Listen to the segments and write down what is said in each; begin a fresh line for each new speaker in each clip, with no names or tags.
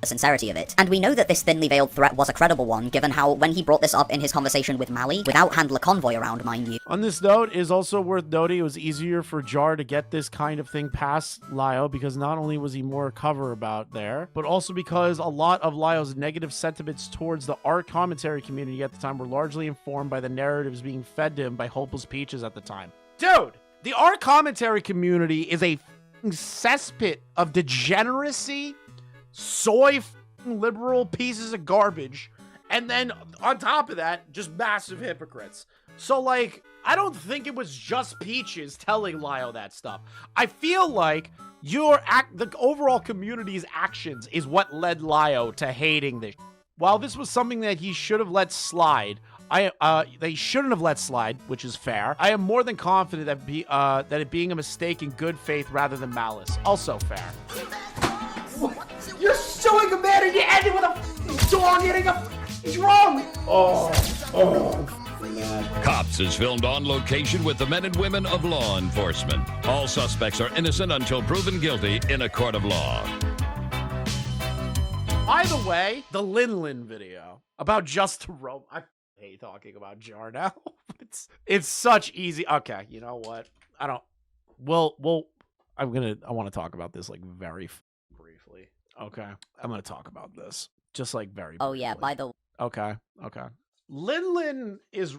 the sincerity of it. And we know that this thinly veiled threat was a credible one, given how when he brought this up in his conversation with Mally, without handler convoy around, mind you.
On this note, it is also worth noting it was easier for Jar to get this kind of thing past Lio because not only was he more cover about there, but also because a lot of Lio's negative sentiments towards the art commentary community at the time were largely informed by the narratives being fed to him by Hopeless Peaches at the time. Dude, the art commentary community is a cesspit of degeneracy, soy liberal pieces of garbage, and then on top of that, just massive hypocrites. So, like, I don't think it was just Peaches telling Lio that stuff. I feel like the overall community's actions is what led Lio to hating this. While this was something that he should have let slide, they shouldn't have let slide, which is fair. I am more than confident that it being a mistake in good faith rather than malice, also fair.
You're suing a man and you end it with a dog hitting a. He's wrong.
Cops is filmed on location with the men and women of law enforcement. All suspects are innocent until proven guilty in a court of law.
By the way, the Lin Lin video about just a rope. I hate talking about Jar now. it's such easy. Okay, you know what? I want to talk about this like very briefly. Okay, I'm gonna talk about this just like very.
Oh
briefly.
yeah, by the.
Okay. Lin Lin is.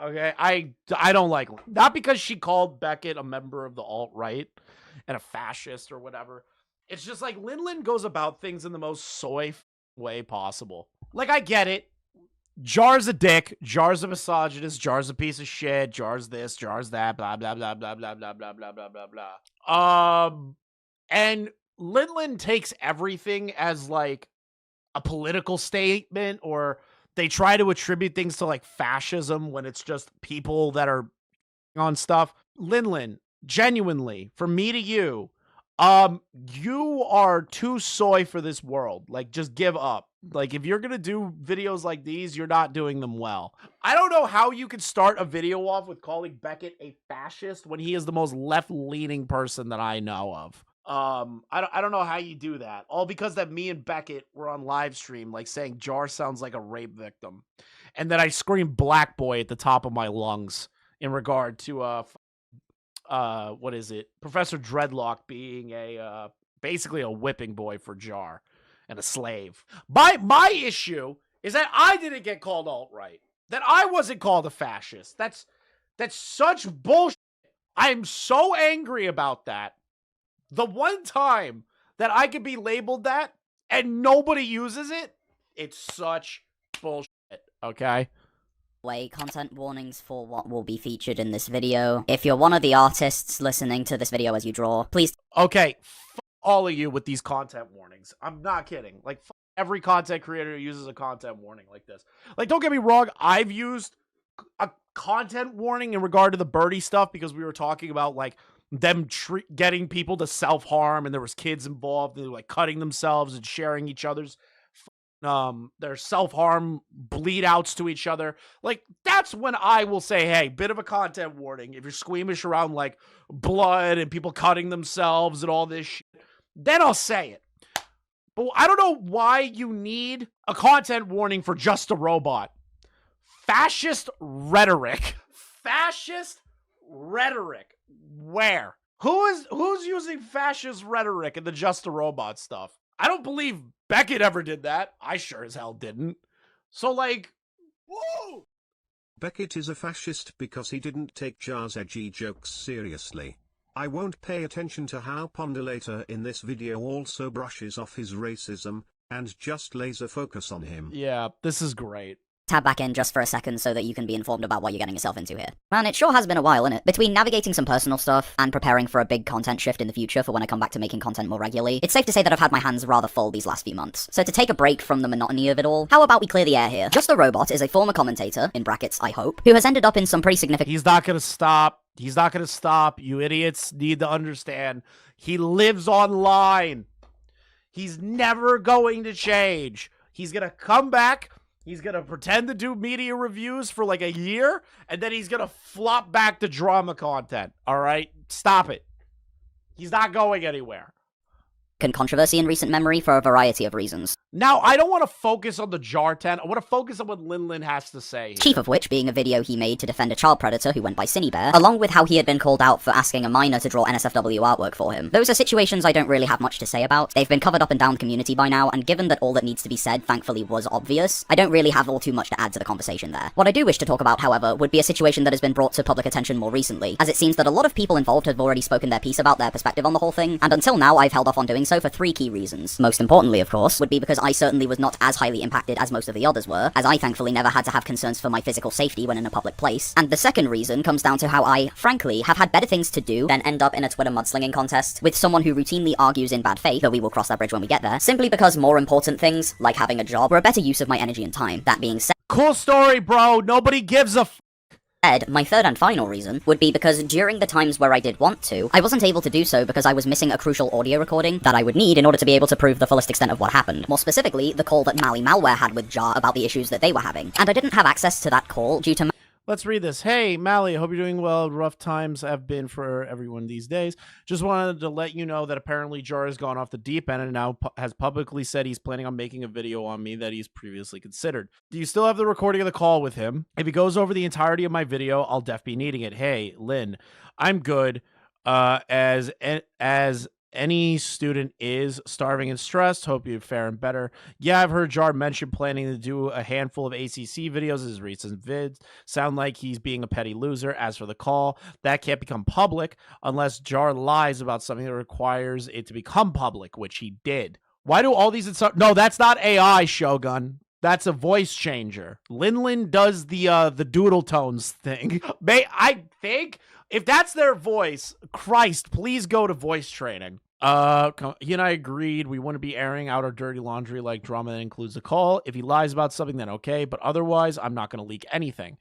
Okay, I don't like Lin. Not because she called Beckett a member of the alt-right and a fascist or whatever. It's just like Lin Lin goes about things in the most soy way possible. Like, I get it. Jar's a dick. Jar's a misogynist. Jar's a piece of shit. Jar's this. Jar's that. Blah, blah, blah, blah, blah, blah, blah, blah, blah, blah, blah. And Lin Lin takes everything as, like, a political statement, or they try to attribute things to, like, fascism when it's just people that are on stuff. Lin Lin, genuinely, from me to you, you are too soy for this world. Like, just give up. Like, if you're gonna do videos like these, you're not doing them well. I don't know how you could start a video off with calling Beckett a fascist when he is the most left-leaning person that I know of. I don't know how you do that. All because that me and Beckett were on live stream, like, saying Jar sounds like a rape victim. And then I screamed black boy at the top of my lungs in regard to, what is it? Professor Dreadlock being basically a whipping boy for Jar and a slave. My issue is that I didn't get called alt-right. That I wasn't called a fascist. That's such bullshit. I am so angry about that. The one time that I could be labeled that and nobody uses it, it's such bullshit, okay?
Content warnings for what will be featured in this video. If you're one of the artists listening to this video as you draw, please.
Okay, all of you with these content warnings. I'm not kidding. Like, every content creator who uses a content warning like this. Like, don't get me wrong, I've used a content warning in regard to the Birdie stuff because we were talking about, like, them getting people to self-harm, and there was kids involved. They were, like, cutting themselves and sharing each other's their self-harm bleed outs to each other. Like, that's when I will say, hey, bit of a content warning. If you're squeamish around, like, blood and people cutting themselves and all this shit, then I'll say it. But I don't know why you need a content warning for Just a Robot. Fascist rhetoric. Fascist rhetoric. Where? Who's using fascist rhetoric in the Just a Robot stuff? I don't believe Beckett ever did that. I sure as hell didn't. So, like, whoa!
Beckett is a fascist because he didn't take Jar's edgy jokes seriously. I won't pay attention to how Pondulator in this video also brushes off his racism, and just laser focus on him.
Yeah, this is great.
Tab back in just for a second so that you can be informed about what you're getting yourself into here. Man, it sure has been a while, innit? Between navigating some personal stuff and preparing for a big content shift in the future for when I come back to making content more regularly, it's safe to say that I've had my hands rather full these last few months. So to take a break from the monotony of it all, how about we clear the air here? Just a Robot is a former commentator, in brackets, I hope, who has ended up in some pretty significant—
He's not gonna stop. He's not gonna stop. You idiots need to understand. He lives online. He's never going to change. He's gonna come back. He's going to pretend to do media reviews for like a year, and then he's going to flop back to drama content, all right? Stop it. He's not going anywhere.
significant controversy in recent memory for a variety of reasons.
Now, I don't want to focus on the Jar 10. I want to focus on what Lin Lin has to say here.
Chief of which being a video he made to defend a child predator who went by Bear, along with how he had been called out for asking a minor to draw NSFW artwork for him. Those are situations I don't really have much to say about. They've been covered up and down the community by now, and given that all that needs to be said thankfully was obvious, I don't really have all too much to add to the conversation there. What I do wish to talk about, however, would be a situation that has been brought to public attention more recently, as it seems that a lot of people involved have already spoken their piece about their perspective on the whole thing, and until now I've held off on doing so for 3 key reasons. Most importantly, of course, would be because I certainly was not as highly impacted as most of the others were, as I thankfully never had to have concerns for my physical safety when in a public place. And the second reason comes down to how I, frankly, have had better things to do than end up in a Twitter mudslinging contest with someone who routinely argues in bad faith, though we will cross that bridge when we get there, simply because more important things, like having a job, were a better use of my energy and time. That being said,
Cool story, bro. Nobody gives a
my third and final reason would be because during the times where I did want to, I wasn't able to do so because I was missing a crucial audio recording that I would need in order to be able to prove the fullest extent of what happened. More specifically, the call that Mally Malware had with Jar about the issues that they were having. And I didn't have access to that call due to
Let's read this. Hey, Mally, I hope you're doing well. Rough times have been for everyone these days. Just wanted to let you know that apparently Jar has gone off the deep end and now has publicly said he's planning on making a video on me that he's previously considered. Do you still have the recording of the call with him? If he goes over the entirety of my video, I'll def be needing it. Hey, Lin, I'm good. As any student is starving and stressed. Hope you're faring better. Yeah, I've heard Jar mention planning to do a handful of ACC videos as his recent vids. Sound like he's being a petty loser. As for the call, that can't become public unless Jar lies about something that requires it to become public, which he did. Why do all these... No, that's not AI, Shogun. That's a voice changer. Lin Lin does the doodle tones thing. I think... If that's their voice, Christ, please go to voice training. He and I agreed we wouldn't be airing out our dirty laundry like drama that includes a call. If he lies about something, then okay, but otherwise, I'm not going to leak anything.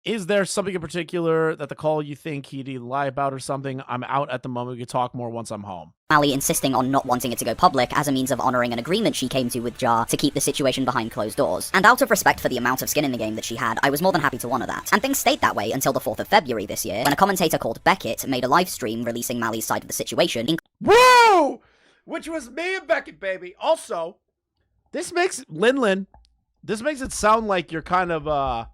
Is there something in particular that the call you think he'd either lie about or something? I'm out at the moment. We can talk more once I'm home.
Mally insisting on not wanting it to go public as a means of honoring an agreement she came to with Jar to keep the situation behind closed doors. And out of respect for the amount of skin in the game that she had, I was more than happy to honor that. And things stayed that way until the 4th of February this year, when a commentator called Beckett made a live stream releasing Mally's side of the situation.
Woo! Which was me and Beckett, baby. Also, this makes Lin Lin, this makes it sound like you're kind of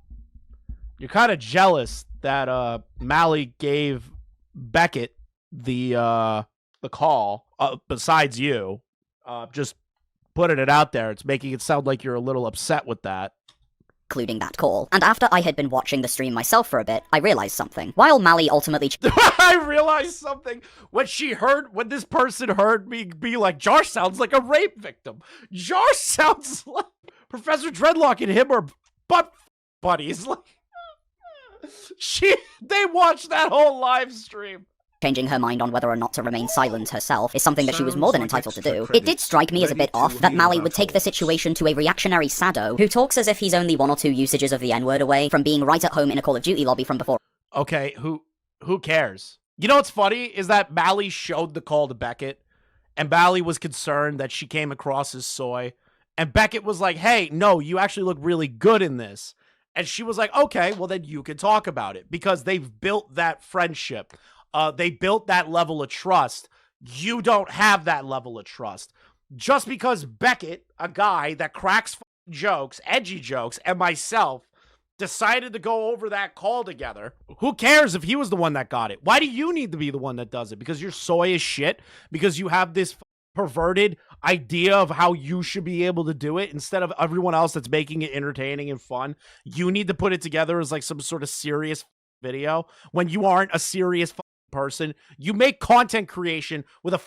jealous that Mally gave Beckett the call besides you. Just putting it out there. It's making it sound like you're a little upset with that.
Including that call. And after I had been watching the stream myself for a bit, I realized something. While Mally ultimately
I realized something when this person heard me be like, Jar sounds like a rape victim. Jar sounds like Professor Dreadlock and him are butt buddies. Like, they watched that whole live stream.
Changing her mind on whether or not to remain silent herself is something that she was more than entitled to do. It did strike me as a bit off that Mally would take the situation to a reactionary sado who talks as if he's only 1 or 2 usages of the N-word away from being right at home in a Call of Duty lobby from before.
Okay, who cares? You know what's funny is that Mally showed the call to Beckett, and Mally was concerned that she came across as soy, and Beckett was like, hey, no, you actually look really good in this. And she was like, okay, well then you can talk about it, because they've built that friendship. They built that level of trust. You don't have that level of trust. Just because Beckett, a guy that cracks jokes, edgy jokes, and myself decided to go over that call together, who cares if he was the one that got it? Why do you need to be the one that does it? Because you're soy as shit? Because you have this perverted idea of how you should be able to do it instead of everyone else that's making it entertaining and fun? You need to put it together as like some sort of serious video when you aren't a serious person. You make content creation with a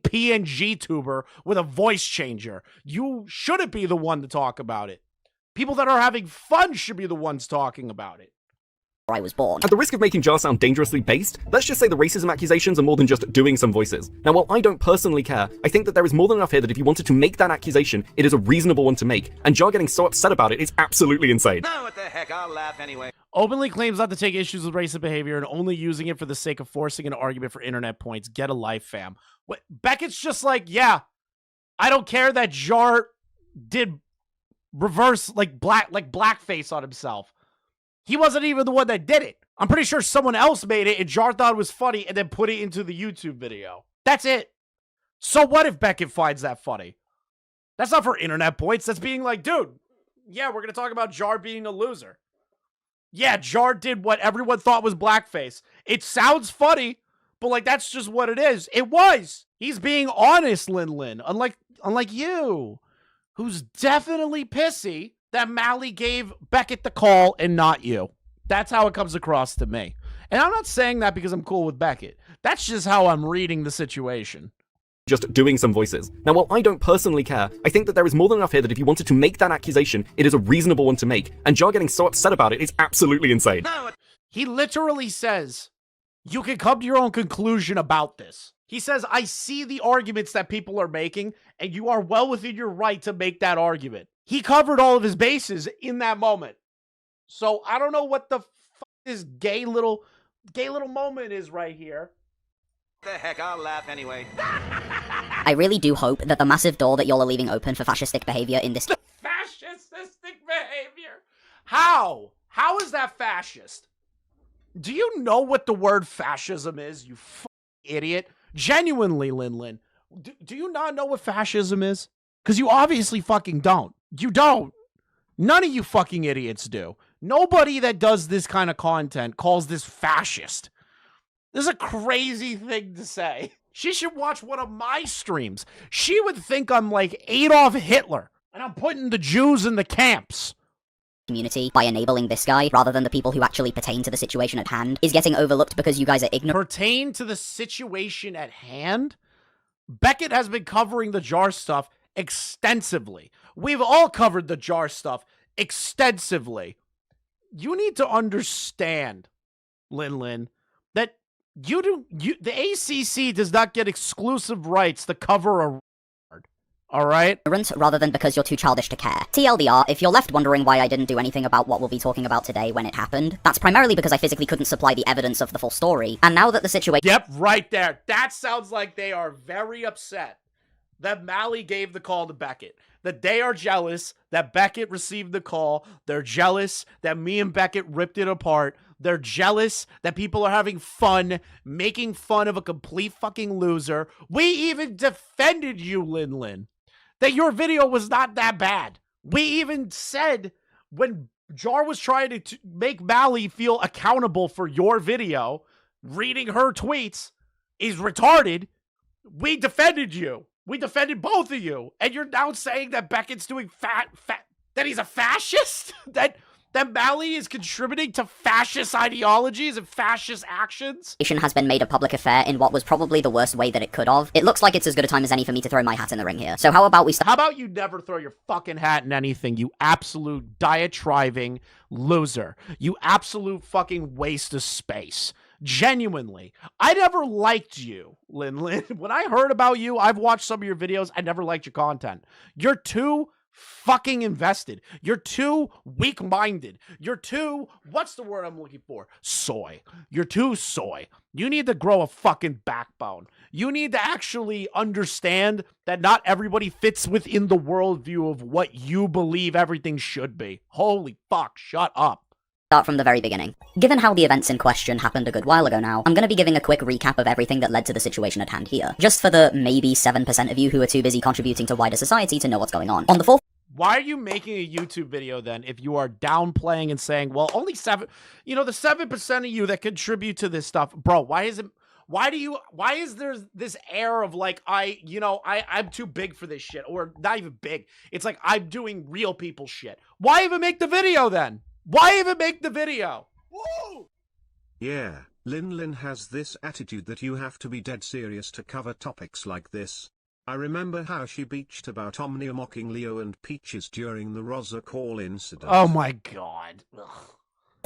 PNG tuber with a voice changer. You shouldn't be the one to talk about it. People that are having fun should be the ones talking about it.
I was born.
At the risk of making Jar sound dangerously based, let's just say the racism accusations are more than just doing some voices. Now, while I don't personally care, I think that there is more than enough here that if you wanted to make that accusation, it is a reasonable one to make, and Jar getting so upset about it is absolutely insane.
No, what the heck, I'll laugh anyway.
Openly claims not to take issues with racist behavior and only using it for the sake of forcing an argument for internet points. Get a life, fam. What, Beckett's just like, yeah, I don't care that Jar did reverse, blackface on himself. He wasn't even the one that did it. I'm pretty sure someone else made it and Jar thought it was funny and then put it into the YouTube video. That's it. So what if Beckett finds that funny? That's not for internet points. That's being like, dude, yeah, we're going to talk about Jar being a loser. Yeah, Jar did what everyone thought was blackface. It sounds funny, but like that's just what it is. It was. He's being honest, Lin Lin. Unlike you, who's definitely pissy that Mally gave Beckett the call and not you. That's how it comes across to me. And I'm not saying that because I'm cool with Beckett. That's just how I'm reading the situation.
Just doing some voices. Now, while I don't personally care, I think that there is more than enough here that if you wanted to make that accusation, it is a reasonable one to make, and Jar getting so upset about it is absolutely insane.
He literally says, you can come to your own conclusion about this. He says, I see the arguments that people are making, and you are well within your right to make that argument. He covered all of his bases in that moment. So I don't know what the fuck this gay little moment is right here.
The heck, I'll laugh anyway.
I really do hope that the massive door that y'all are leaving open for fascistic behavior in this—
Fascistic behavior? How? How is that fascist? Do you know what the word fascism is, you idiot? Genuinely, Lin Lin. Do you not know what fascism is? Because you obviously fucking don't. You don't. None of you fucking idiots do. Nobody that does this kind of content calls this fascist. This is a crazy thing to say. She should watch one of my streams. She would think I'm like Adolf Hitler, and I'm putting the Jews in the camps.
Community by enabling this guy, rather than the people who actually pertain to the situation at hand, is getting overlooked because you guys are ignorant.
Pertain to the situation at hand? Beckett has been covering the Jar stuff extensively. We've all covered the Jar stuff extensively. You need to understand, Lin Lin, that the ACC does not get exclusive rights to cover a record, all right?
Rather than because you're too childish to care. TLDR, if you're left wondering why I didn't do anything about what we'll be talking about today when it happened, that's primarily because I physically couldn't supply the evidence of the full story, and now that the situation—
Yep, right there. That sounds like they are very upset that Mally gave the call to Beckett. That they are jealous that Beckett received the call. They're jealous that me and Beckett ripped it apart. They're jealous that people are having fun, making fun of a complete fucking loser. We even defended you, Lin Lin, that your video was not that bad. We even said when Jar was trying to make Mally feel accountable for your video, reading her tweets is retarded, we defended you. We defended both of you. And you're now saying that Beckett's doing that he's a fascist? That Mally is contributing to fascist ideologies and fascist actions?
has been made a public affair in what was probably the worst way that it could have. It looks like it's as good a time as any for me to throw my hat in the ring here. So how about we
How about you never throw your fucking hat in anything, you absolute diatribing loser. You absolute fucking waste of space. Genuinely. I never liked you, Lin Lin. When I heard about you, I've watched some of your videos. I never liked your content. You're too fucking invested. You're too weak-minded. You're too, what's the word I'm looking for? Soy. You're too soy. You need to grow a fucking backbone. You need to actually understand that not everybody fits within the worldview of what you believe everything should be. Holy fuck, shut up.
Start from the very beginning. Given how the events in question happened a good while ago now, I'm gonna be giving a quick recap of everything that led to the situation at hand here, just for the maybe 7% of you who are too busy contributing to wider society to know what's going on. On the full—
Why are you making a YouTube video then if you are downplaying and saying, well, only the 7% of you that contribute to this stuff, bro, why is there this air of like, I'm too big for this shit, or not even big. It's like, I'm doing real people shit. Why even make the video then? Why even make the video? Woo!
Yeah, Lin Lin has this attitude that you have to be dead serious to cover topics like this. I remember how she beached about Omnia mocking Leo and Peaches during the Rosa call incident.
Oh my god. Ugh.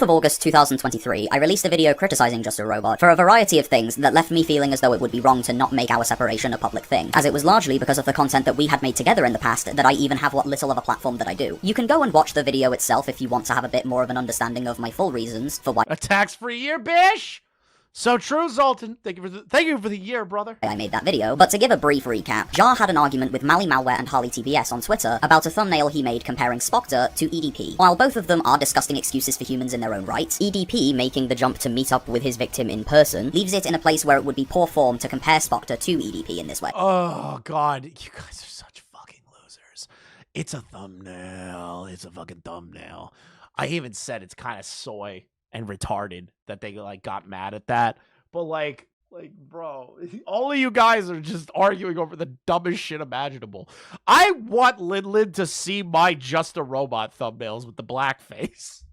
of August 2023, I released a video criticizing Just a Robot for a variety of things that left me feeling as though it would be wrong to not make our separation a public thing, as it was largely because of the content that we had made together in the past that I even have what little of a platform that I do. You can go and watch the video itself if you want to have a bit more of an understanding of my full reasons for why—
A tax-free year, bish? So true, Zoltan. Thank you for the year, brother.
I made that video, but to give a brief recap, Jar had an argument with Mally Malware and Harley TBS on Twitter about a thumbnail he made comparing Spocter to EDP. While both of them are disgusting excuses for humans in their own right, EDP making the jump to meet up with his victim in person leaves it in a place where it would be poor form to compare Spocter to EDP in this way.
Oh, God. You guys are such fucking losers. It's a thumbnail. It's a fucking thumbnail. I even said it's kind of soy and retarded that they like got mad at that, but like bro, all of you guys are just arguing over the dumbest shit imaginable. I want Lin Lin to see my Just a Robot thumbnails with the blackface.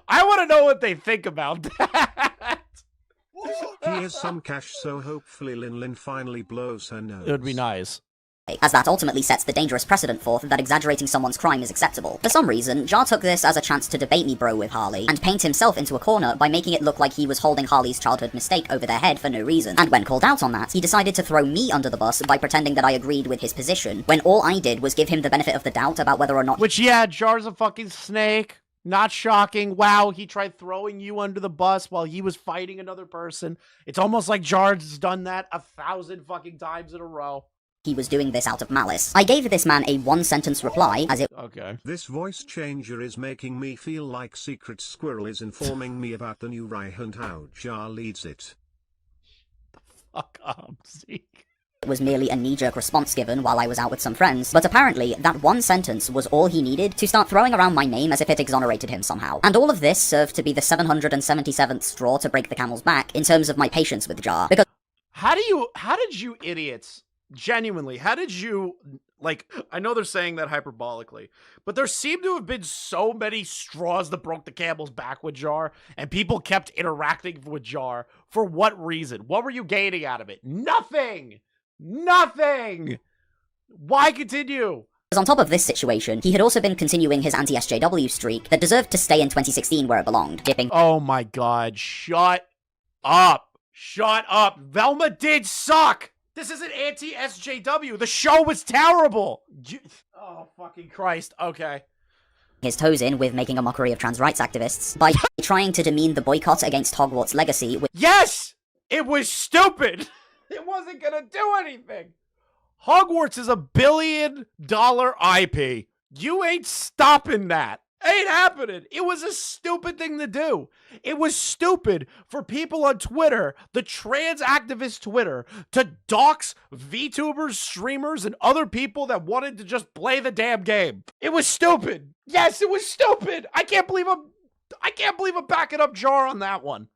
I want to know what they think about that.
Here's some cash, so hopefully Lin Lin finally blows her nose.
It would be nice.
As that ultimately sets the dangerous precedent forth that exaggerating someone's crime is acceptable. For some reason, Jar took this as a chance to debate me bro with Harley, and paint himself into a corner by making it look like he was holding Harley's childhood mistake over their head for no reason. And when called out on that, he decided to throw me under the bus by pretending that I agreed with his position, when all I did was give him the benefit of the doubt about whether or not—
Which, yeah, Jar's a fucking snake. Not shocking. Wow, he tried throwing you under the bus while he was fighting another person. It's almost like Jar's done that 1,000 fucking times in a row.
He was doing this out of malice. I gave this man a one-sentence reply, as it—
Okay.
This voice changer is making me feel like Secret Squirrel is informing me about the new Rye and how Jar leads it.
Fuck up, Zeke.
was merely a knee-jerk response given while I was out with some friends, but apparently that one sentence was all he needed to start throwing around my name as if it exonerated him somehow. And all of this served to be the 777th straw to break the camel's back in terms of my patience with Jar, because—
How did you idiots, genuinely, how did you, like, I know they're saying that hyperbolically, but there seem to have been so many straws that broke the camel's back with Jar, and people kept interacting with Jar. For what reason? What were you gaining out of it? Nothing! Nothing! Why continue?
on top of this situation, he had also been continuing his anti-SJW streak that deserved to stay in 2016 where it belonged, dipping—
Oh my god, shut up. Shut up. Velma did suck! This isn't anti-SJW. The show was terrible. Oh, fucking Christ. Okay.
his toes in with making a mockery of trans rights activists by trying to demean the boycott against Hogwarts Legacy with—
Yes! It was stupid! It wasn't gonna do anything! Hogwarts is $1 billion IP. You ain't stopping that. Ain't happening. It was a stupid thing to do. It was stupid for people on Twitter, the trans activist Twitter, to dox VTubers, streamers, and other people that wanted to just play the damn game. It was stupid. Yes, it was stupid. I can't believe I'm backing up Jar on that one.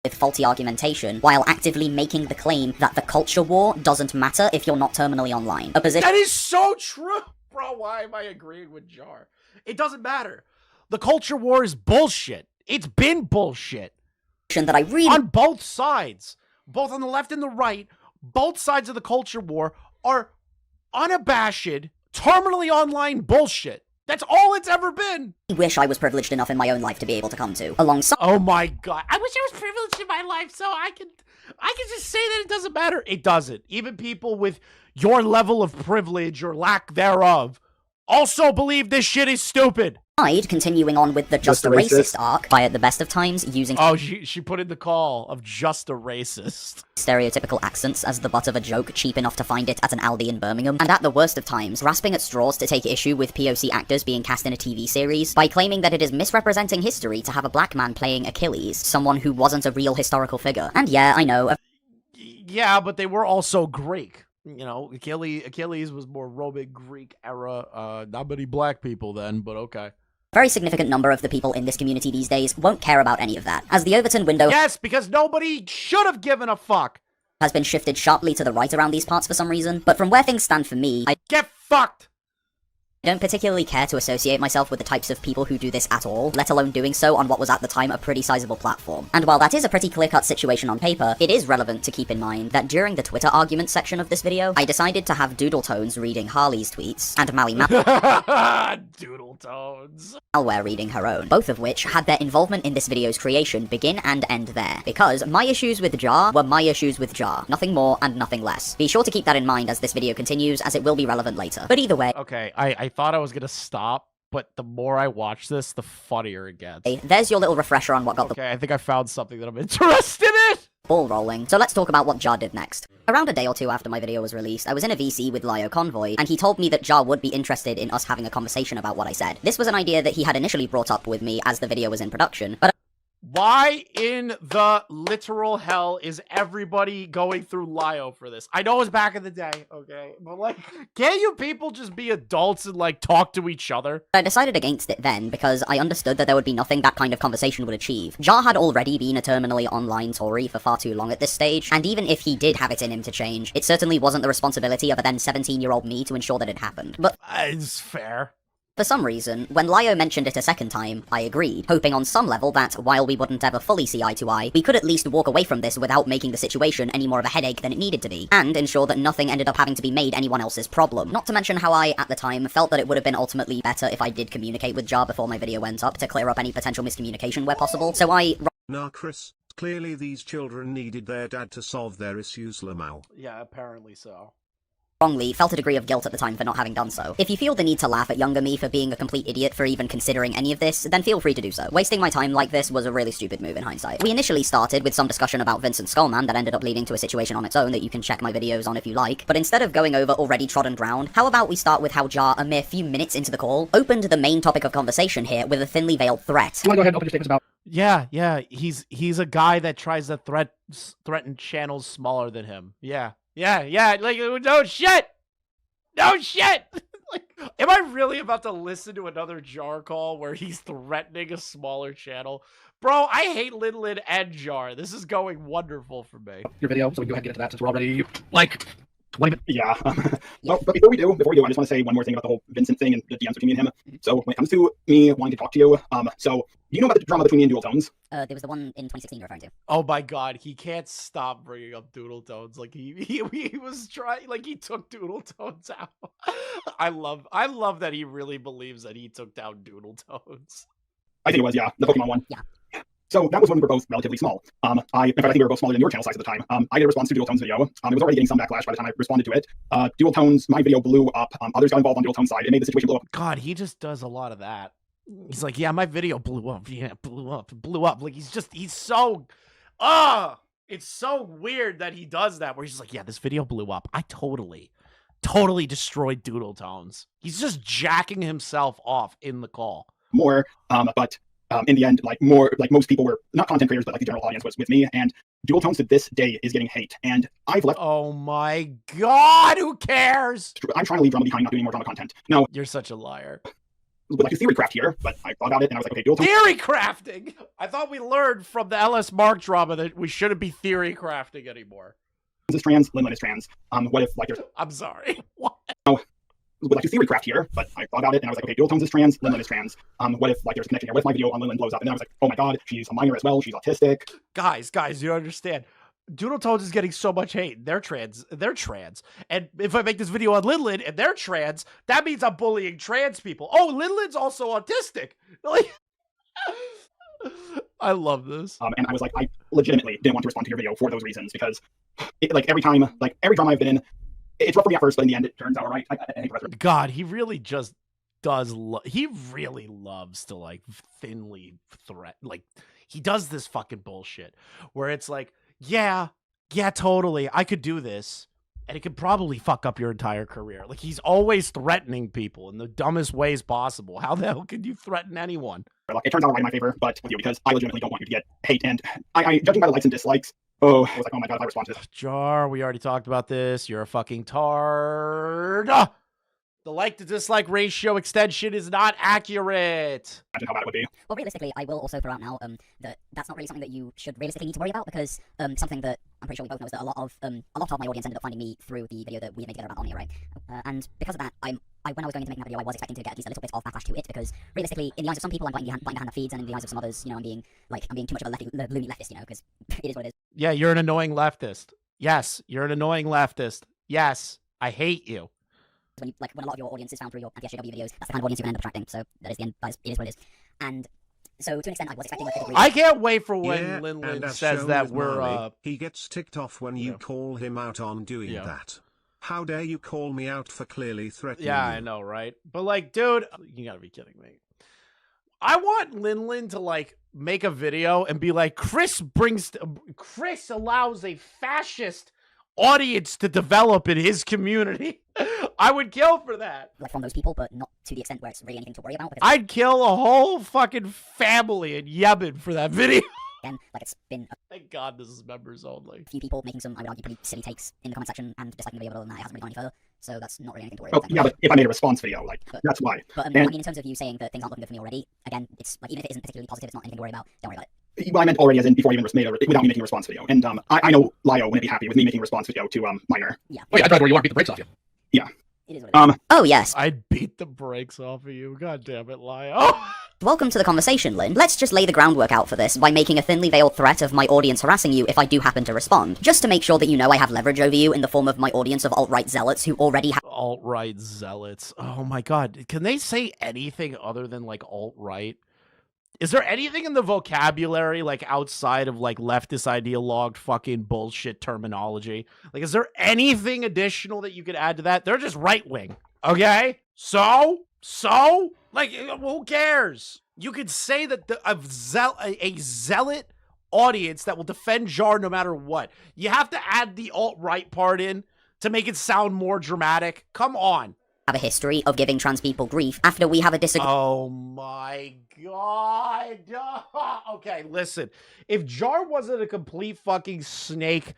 with faulty argumentation, while actively making the claim that the culture war doesn't matter if you're not terminally online. A position
That is so true. Bro, why am I agreeing with Jar? It doesn't matter. The culture war is bullshit. It's been bullshit.
that I really—
On both sides. Both on the left and the right, both sides of the culture war are unabashed, terminally online bullshit. That's all it's ever been.
wish I was privileged enough in my own life to be able to come to. Alongside
Oh my god. I wish I was privileged in my life so I can just say that it doesn't matter. It doesn't. Even people with your level of privilege or lack thereof also believe this shit is stupid.
continuing on with the just a racist arc by at the best of times using
Oh, she put in the call of just a racist.
stereotypical accents as the butt of a joke cheap enough to find it at an Aldi in Birmingham, and at the worst of times, grasping at straws to take issue with POC actors being cast in a TV series by claiming that it is misrepresenting history to have a black man playing Achilles, someone who wasn't a real historical figure. And yeah, I know,
Yeah, but they were also Greek. You know, Achilles was more Roman Greek era. Not many black people then, but okay.
a very significant number of the people in this community these days won't care about any of that, as the Overton window
Yes, because nobody should have given a fuck.
has been shifted sharply to the right around these parts for some reason, but from where things stand for me, I
Get fucked.
don't particularly care to associate myself with the types of people who do this at all, let alone doing so on what was at the time a pretty sizable platform. And while that is a pretty clear-cut situation on paper, it is relevant to keep in mind that during the Twitter argument section of this video, I decided to have Doodle Tones reading Harley's tweets, and
Doodle tones.
Malware reading her own, both of which had their involvement in this video's creation begin and end there, because my issues with Jar were my issues with Jar, nothing more and nothing less. Be sure to keep that in mind as this video continues, as it will be relevant later. But either way,
Okay, I thought I was gonna stop, but the more I watch this, the funnier it gets.
there's your little refresher on what got the
Okay, I think I found something that I'm interested in.
ball rolling, so let's talk about what Jar did next. Around a day or two after my video was released, I was in a VC with Lio Convoy, and he told me that Jar would be interested in us having a conversation about what I said. This was an idea that he had initially brought up with me as the video was in production, but
why in the literal hell is everybody going through Lio for this? I know it's back in the day, okay? But, like, can't you people just be adults and, like, talk to each other?
I decided against it then because I understood that there would be nothing that kind of conversation would achieve. Jar had already been a terminally online Tory for far too long at this stage, and even if he did have it in him to change, it certainly wasn't the responsibility of a then 17-year-old me to ensure that it happened. But
It's fair.
for some reason, when Lio mentioned it a second time, I agreed, hoping on some level that, while we wouldn't ever fully see eye to eye, we could at least walk away from this without making the situation any more of a headache than it needed to be, and ensure that nothing ended up having to be made anyone else's problem. Not to mention how I, at the time, felt that it would have been ultimately better if I did communicate with Jar before my video went up to clear up any potential miscommunication where possible, so I...
Nah, Chris, clearly these children needed their dad to solve their issues, Lamau.
Yeah, apparently so.
wrongly felt a degree of guilt at the time for not having done so. If you feel the need to laugh at younger me for being a complete idiot for even considering any of this, then feel free to do so. Wasting my time like this was a really stupid move in hindsight. We initially started with some discussion about Vincent Skullman that ended up leading to a situation on its own that you can check my videos on if you like, but instead of going over already trodden ground, how about we start with how Jar, a mere few minutes into the call, opened the main topic of conversation here with a thinly veiled threat.
You want to go ahead and open your statements about...
Yeah, he's a guy that tries to threaten channels smaller than him. Yeah, like, no shit! No shit! Like, am I really about to listen to another Jar call where he's threatening a smaller channel? Bro, I hate Lin Lin and Jar. This is going wonderful for me.
your video, so we can go ahead and get into that since we're already, like, 20 minutes.
Yeah. Well, but before we do, I just want to say one more thing about the whole Vincent thing and the DMs between me and him. So when it comes to me wanting to talk to you, so you know about the drama between me and Dual Tones?
There was the one in 2016 you're referring to.
Oh my god, he can't stop bringing up Doodle Tones. Like he was trying, like he took Doodle Tones out. I love that he really believes that he took down Doodle Tones.
I think it was, yeah, the Pokemon one.
Yeah.
So that was when we were both relatively small. In fact, I think we were both smaller than your channel size at the time. I did a response to Dual Tones video. It was already getting some backlash by the time I responded to it. Dual Tones, my video blew up. Others got involved on Dual Tones side. It made the situation blow up.
God, he just does a lot of that. He's like, yeah, my video blew up. Yeah, it blew up. Like he's so, it's so weird that he does that. Where he's just like, yeah, this video blew up. I totally destroyed Doodle Tones. He's just jacking himself off in the call.
More, but in the end, most people were not content creators, but like the general audience was with me. And Dual Tones to this day is getting hate. And I've left.
Oh my god, who cares?
I'm trying to leave drama behind, not doing more drama content. Now,
You're such a liar.
would like to theory craft here, but I thought about it and I was like, okay, Dual Tones.
Theory crafting. I thought we learned from the LS Mark drama that we shouldn't be theory crafting anymore.
Is trans, Lin Lin is trans. What if like there's
I'm sorry. What?
would like to theory craft here, but I thought about it and I was like, okay, Dual Tones is trans, Lin Lin is trans. What if like there's a connection here? What if my video on Lin Lin blows up? And then I was like, oh my god, she's a minor as well, she's autistic.
Guys, you don't understand. Doodle Tones is getting so much hate. They're trans. And if I make this video on Lin Lin and they're trans, that means I'm bullying trans people. Oh, Lin Lin's also autistic. Like, I love this.
And I was like, I legitimately didn't want to respond to your video for those reasons because every drama I've been in, it's rough for me at first, but in the end, it turns out all right. I hate the rest of it.
God, he really just does. He really loves to like thinly threat. Like he does this fucking bullshit where it's like, yeah, totally, I could do this, and it could probably fuck up your entire career. Like he's always threatening people in the dumbest ways possible. How the hell could you threaten anyone?
It turns out right in my favor, but with you because I legitimately don't want you to get hate. And I judging by the likes and dislikes. Oh, I was like, oh my god, if I respond to this.
Jar, we already talked about this. You're a fucking tard. The like to dislike ratio extension is not accurate.
Imagine how bad it would be.
Well, realistically, I will also throw out now that that's not really something that you should realistically need to worry about because something that I'm pretty sure we both know is that a lot of my audience ended up finding me through the video that we made together about Omnia, right? And because of that, when I was going into making that video, I was expecting to get at least a little bit of backlash to it because realistically, in the eyes of some people, I'm biting behind the feeds, and in the eyes of some others, I'm being too much of a loony leftist, because it is what it is.
Yeah, you're an annoying leftist. Yes, you're an annoying leftist. Yes, I hate you.
When a lot of your audience is found through your anti-SJW videos, that's the kind of audience you can end up attracting. So that is the end. It is what it is. And so to an extent, I was expecting a degree.
I can't wait for when
Yeah,
Lin
and
Lin
as
says
shown
that
with
we're
Marley, he gets ticked off when you call him out on doing that. How dare you call me out for clearly threatening
Yeah,
you?
I know, right? But like, dude, you gotta be kidding me. I want Lin Lin to like make a video and be like, Chris allows a fascist audience to develop in his community. I would kill for that.
Like from those people, but not to the extent where it's really anything to worry about.
I'd kill a whole fucking family in Yemen for that video.
Again, like it's been
Thank God this is members only.
a few people making some, I would argue, pretty silly takes in the comment section and disliking the video, but other than that, it hasn't really gone any further. So that's not really anything to worry
Oh,
about.
yeah, but if I made a response video, like, that's why.
But I
And-
mean, in terms of you saying that things aren't looking good for me already, again, it's like, even if it isn't particularly positive, it's not anything to worry about. Don't worry about it.
Well, I meant already as in before I even made without me making a response video. And I know Lio wouldn't be happy with me making a response video to Minor.
Yeah.
Oh yeah, I drive where you want, beat the brakes off you.
Yeah.
It is what it is. Oh, yes.
I'd beat the brakes off of you. God damn it, Lio.
Welcome to the conversation, Lin. Let's just lay the groundwork out for this by making a thinly veiled threat of my audience harassing you if I do happen to respond. Just to make sure that you know I have leverage over you in the form of my audience of alt-right zealots who already have
Alt-right zealots. Oh my God. Can they say anything other than like alt-right? Is there anything in the vocabulary like outside of like leftist ideologued fucking bullshit terminology? Like, is there anything additional that you could add to that? They're just right wing. Okay? So, like, who cares? You could say that a zealot audience that will defend Jar no matter what. You have to add the alt-right part in to make it sound more dramatic. Come on.
a history of giving trans people grief after we have a disagreement.
Oh my God. Okay, listen. If Jar wasn't a complete fucking snake,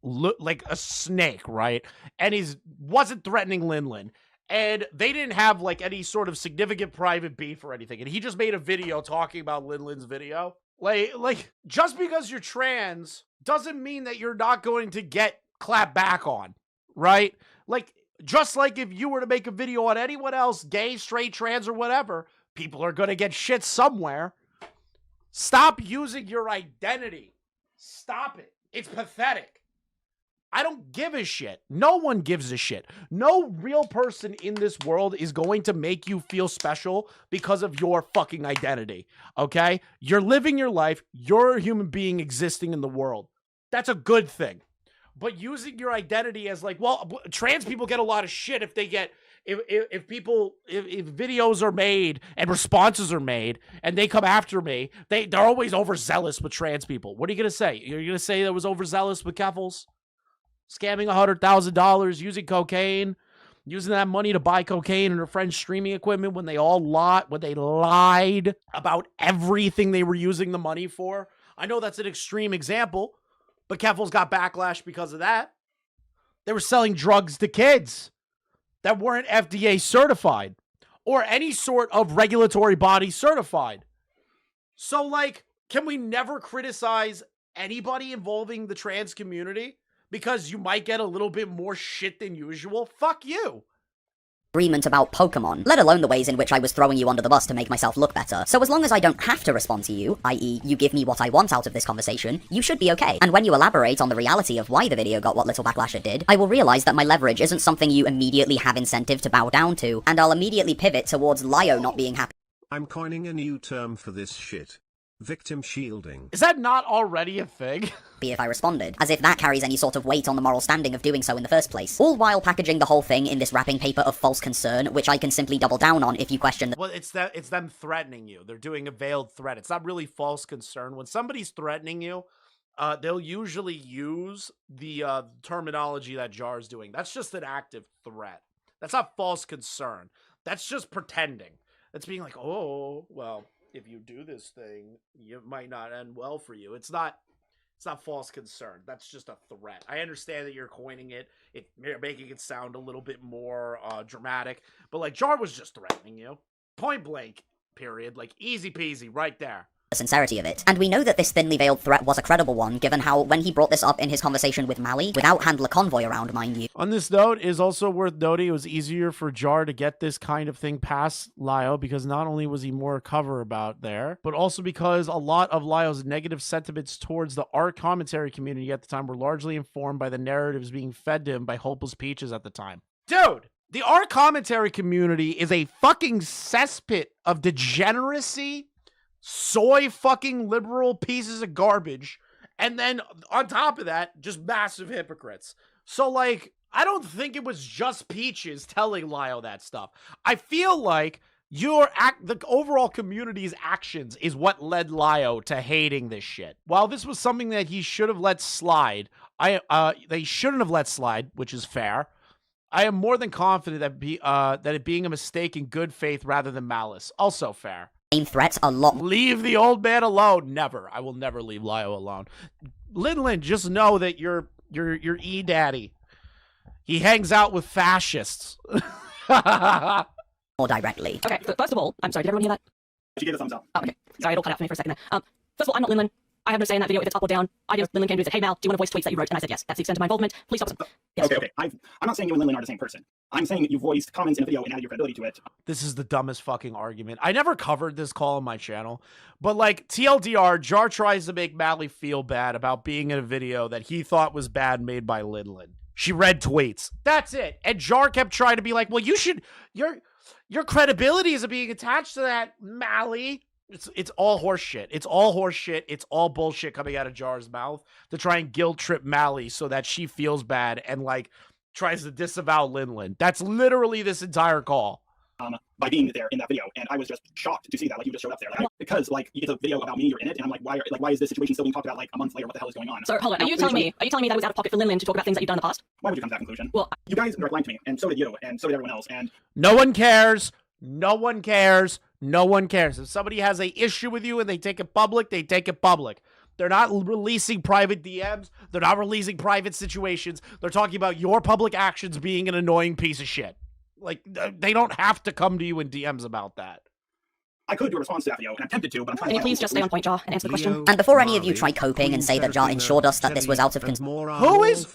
like a snake, right? And he wasn't threatening Lin Lin, and they didn't have like any sort of significant private beef or anything, and he just made a video talking about Lin Lin's video. Like just because you're trans doesn't mean that you're not going to get clapped back on, right? Like, just like if you were to make a video on anyone else, gay, straight, trans, or whatever, people are going to get shit somewhere. Stop using your identity. Stop it. It's pathetic. I don't give a shit. No one gives a shit. No real person in this world is going to make you feel special because of your fucking identity, okay? You're living your life. You're a human being existing in the world. That's a good thing. But using your identity as like, well, trans people get a lot of shit if they get, if videos are made and responses are made and they come after me, they're always overzealous with trans people. What are you going to say? You're going to say that was overzealous with Keffels? Scamming $100,000, using cocaine, using that money to buy cocaine and her friend's streaming equipment when they lied about everything they were using the money for. I know that's an extreme example, but Keffels got backlash because of that. They were selling drugs to kids that weren't FDA certified or any sort of regulatory body certified. So, like, can we never criticize anybody involving the trans community because you might get a little bit more shit than usual? Fuck you.
Agreement about Pokemon, let alone the ways in which I was throwing you under the bus to make myself look better. So as long as I don't have to respond to you, i.e. you give me what I want out of this conversation, you should be okay. And when you elaborate on the reality of why the video got what little backlash it did, I will realize that my leverage isn't something you immediately have incentive to bow down to, and I'll immediately pivot towards Lio not being happy.
I'm coining a new term for this shit. Victim shielding.
Is that not already a thing?
If I responded, as if that carries any sort of weight on the moral standing of doing so in the first place. All while packaging the whole thing in this wrapping paper of false concern, which I can simply double down on if you question the—
Well, it's them threatening you. They're doing a veiled threat. It's not really false concern. When somebody's threatening you, they'll usually use the terminology that Jar's doing. That's just an active threat. That's not false concern. That's just pretending. That's being like, oh, well, if you do this thing, it might not end well for you. It's not false concern. That's just a threat. I understand that you're coining it. You're making it sound a little bit more dramatic. But like, Jar was just threatening you. Point blank, period. Like, easy peasy, right there.
The sincerity of it. And we know that this thinly veiled threat was a credible one, given how, when he brought this up in his conversation with Mally, without Handler Convoy around, mind you.
On this note, it is also worth noting it was easier for Jar to get this kind of thing past Lio, because not only was he more cover about there, but also because a lot of Lio's negative sentiments towards the art commentary community at the time were largely informed by the narratives being fed to him by Hopeless Peaches at the time. Dude! The art commentary community is a fucking cesspit of degeneracy, soy fucking liberal pieces of garbage, and then on top of that, just massive hypocrites. So like, I don't think it was just Peaches telling Lio that stuff. I feel like The overall community's actions is what led Lio to hating this shit. While this was something that he should have let slide, they shouldn't have let slide, which is fair. I am more than confident that it being a mistake in good faith rather than malice, also fair.
Threats a lot.
Leave the old man alone. Never. I will never leave Lio alone. Lin Lin, just know that your E-daddy, he hangs out with fascists.
More directly.
Okay, first of all, I'm sorry, did everyone hear that?
She gave a thumbs up.
Oh, okay. Sorry, it'll cut out for me for a second there. First of all, I'm not Lin Lin. I have no say in that video if it's up or down. I just, Lin Lin came to me and said, hey Mal, do you want to voice tweets that you wrote? And I said yes. That's the extent of my involvement. Please stop. Yes.
Okay. I'm not saying you and Lin Lin are the same person. I'm saying you voiced comments in a video and added your credibility to it.
This is the dumbest fucking argument. I never covered this call on my channel, but like TLDR, Jar tries to make Mally feel bad about being in a video that he thought was bad made by Lin Lin. She read tweets. That's it. And Jar kept trying to be like, well, you should, your credibility is being attached to that, Mally. It's all horse shit. It's all horse shit. It's all bullshit coming out of Jar's mouth to try and guilt trip Mally so that she feels bad and like tries to disavow Lin Lin. That's literally this entire call.
By being there in that video, and I was just shocked to see that, like, you just showed up there, because like it's a video about me, you're in it, and I'm like, why is this situation still being talked about like a month later? What the hell is going on?
So hold on, are you telling me that it was out of pocket for Lin Lin to talk about things that you've done in the past?
Why would you come to that conclusion?
Well,
you guys are lying to me, and so did you, and so did everyone else, and
no one cares. No one cares. No one cares. If somebody has a issue with you and they take it public, they take it public. They're not releasing private DMs. They're not releasing private situations. They're talking about your public actions being an annoying piece of shit. Like, they don't have to come to you in DMs about that.
I could do a response to that video, and I'm tempted to, but I'm trying
Can you
to...
please just stay on point, Jar, and answer the question?
And before any of you try coping and say that Jar ensured us that this was out of control.
Who is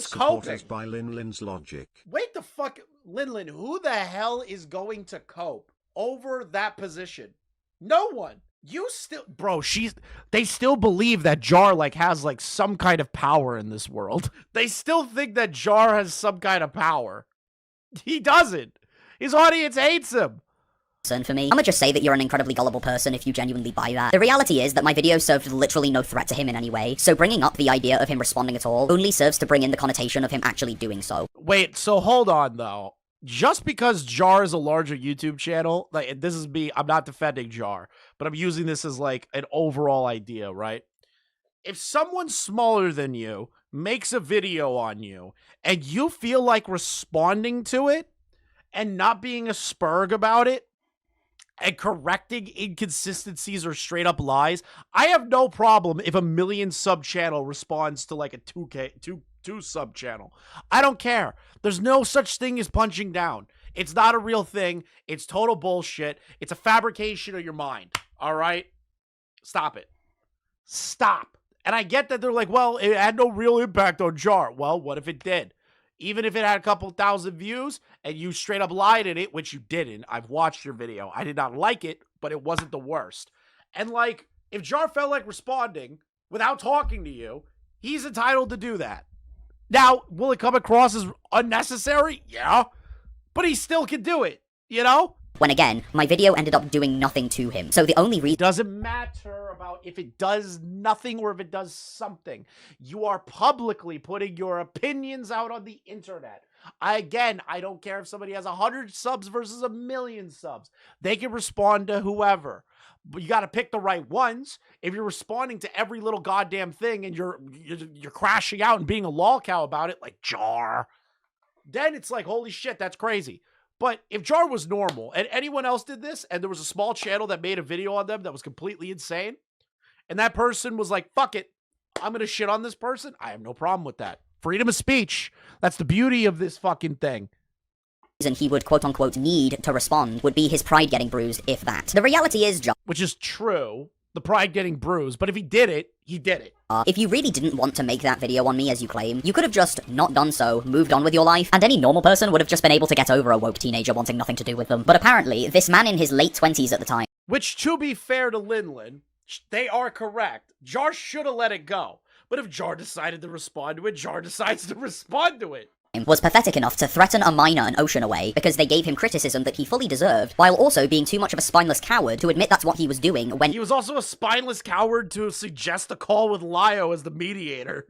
coping?
By Lin Lin's logic.
Wait the fuck, Lin Lin, who the hell is going to cope over that position? No one. You still, bro, they still believe that Jar like has like some kind of power in this world. They still think that Jar has some kind of power. He doesn't. His audience hates him.
For me, I'ma just say that you're an incredibly gullible person if you genuinely buy that. The reality is that my video served literally no threat to him in any way, so bringing up the idea of him responding at all only serves to bring in the connotation of him actually doing so.
Wait, so hold on though. Just because Jar is a larger YouTube channel, like, this is me, I'm not defending Jar, but I'm using this as like an overall idea, right? If someone smaller than you makes a video on you and you feel like responding to it and not being a spurg about it and correcting inconsistencies or straight up lies, I have no problem if a 1 million sub channel responds to like a 2 sub channel. I don't care. There's no such thing as punching down. It's not a real thing. It's total bullshit. It's a fabrication of your mind. All right? Stop it. Stop. And I get that they're like, well, it had no real impact on Jar. Well, what if it did? Even if it had a couple thousand views and you straight up lied in it, which you didn't. I've watched your video. I did not like it, but it wasn't the worst. And like, if Jar felt like responding without talking to you, he's entitled to do that. Now, will it come across as unnecessary? Yeah. But he still can do it, you know?
When again, my video ended up doing nothing to him, so the only reason—
Doesn't matter about if it does nothing or if it does something. You are publicly putting your opinions out on the internet. I don't care if somebody has 100 subs versus 1 million subs. They can respond to whoever. But you got to pick the right ones. If you're responding to every little goddamn thing and you're crashing out and being a lolcow about it, like Jar, then it's like, holy shit, that's crazy. But if Jar was normal and anyone else did this and there was a small channel that made a video on them that was completely insane and that person was like, fuck it, I'm going to shit on this person, I have no problem with that. Freedom of speech. That's the beauty of this fucking thing.
Reason he would quote-unquote need to respond would be his pride getting bruised, if that. The reality is, Jar—
Which is true. The pride getting bruised. But if he did it, he did it.
If you really didn't want to make that video on me as you claim, you could have just not done so, moved on with your life, and any normal person would have just been able to get over a woke teenager wanting nothing to do with them. But apparently, this man in his late 20s at the time—
Which, to be fair to Lin Lin, they are correct. Jar should have let it go. But if Jar decided to respond to it, Jar decides to respond to it.
was pathetic enough to threaten a miner an ocean away because they gave him criticism that he fully deserved, while also being too much of a spineless coward to admit that's what he was doing when
He was also a spineless coward to suggest a call with Lio as the mediator.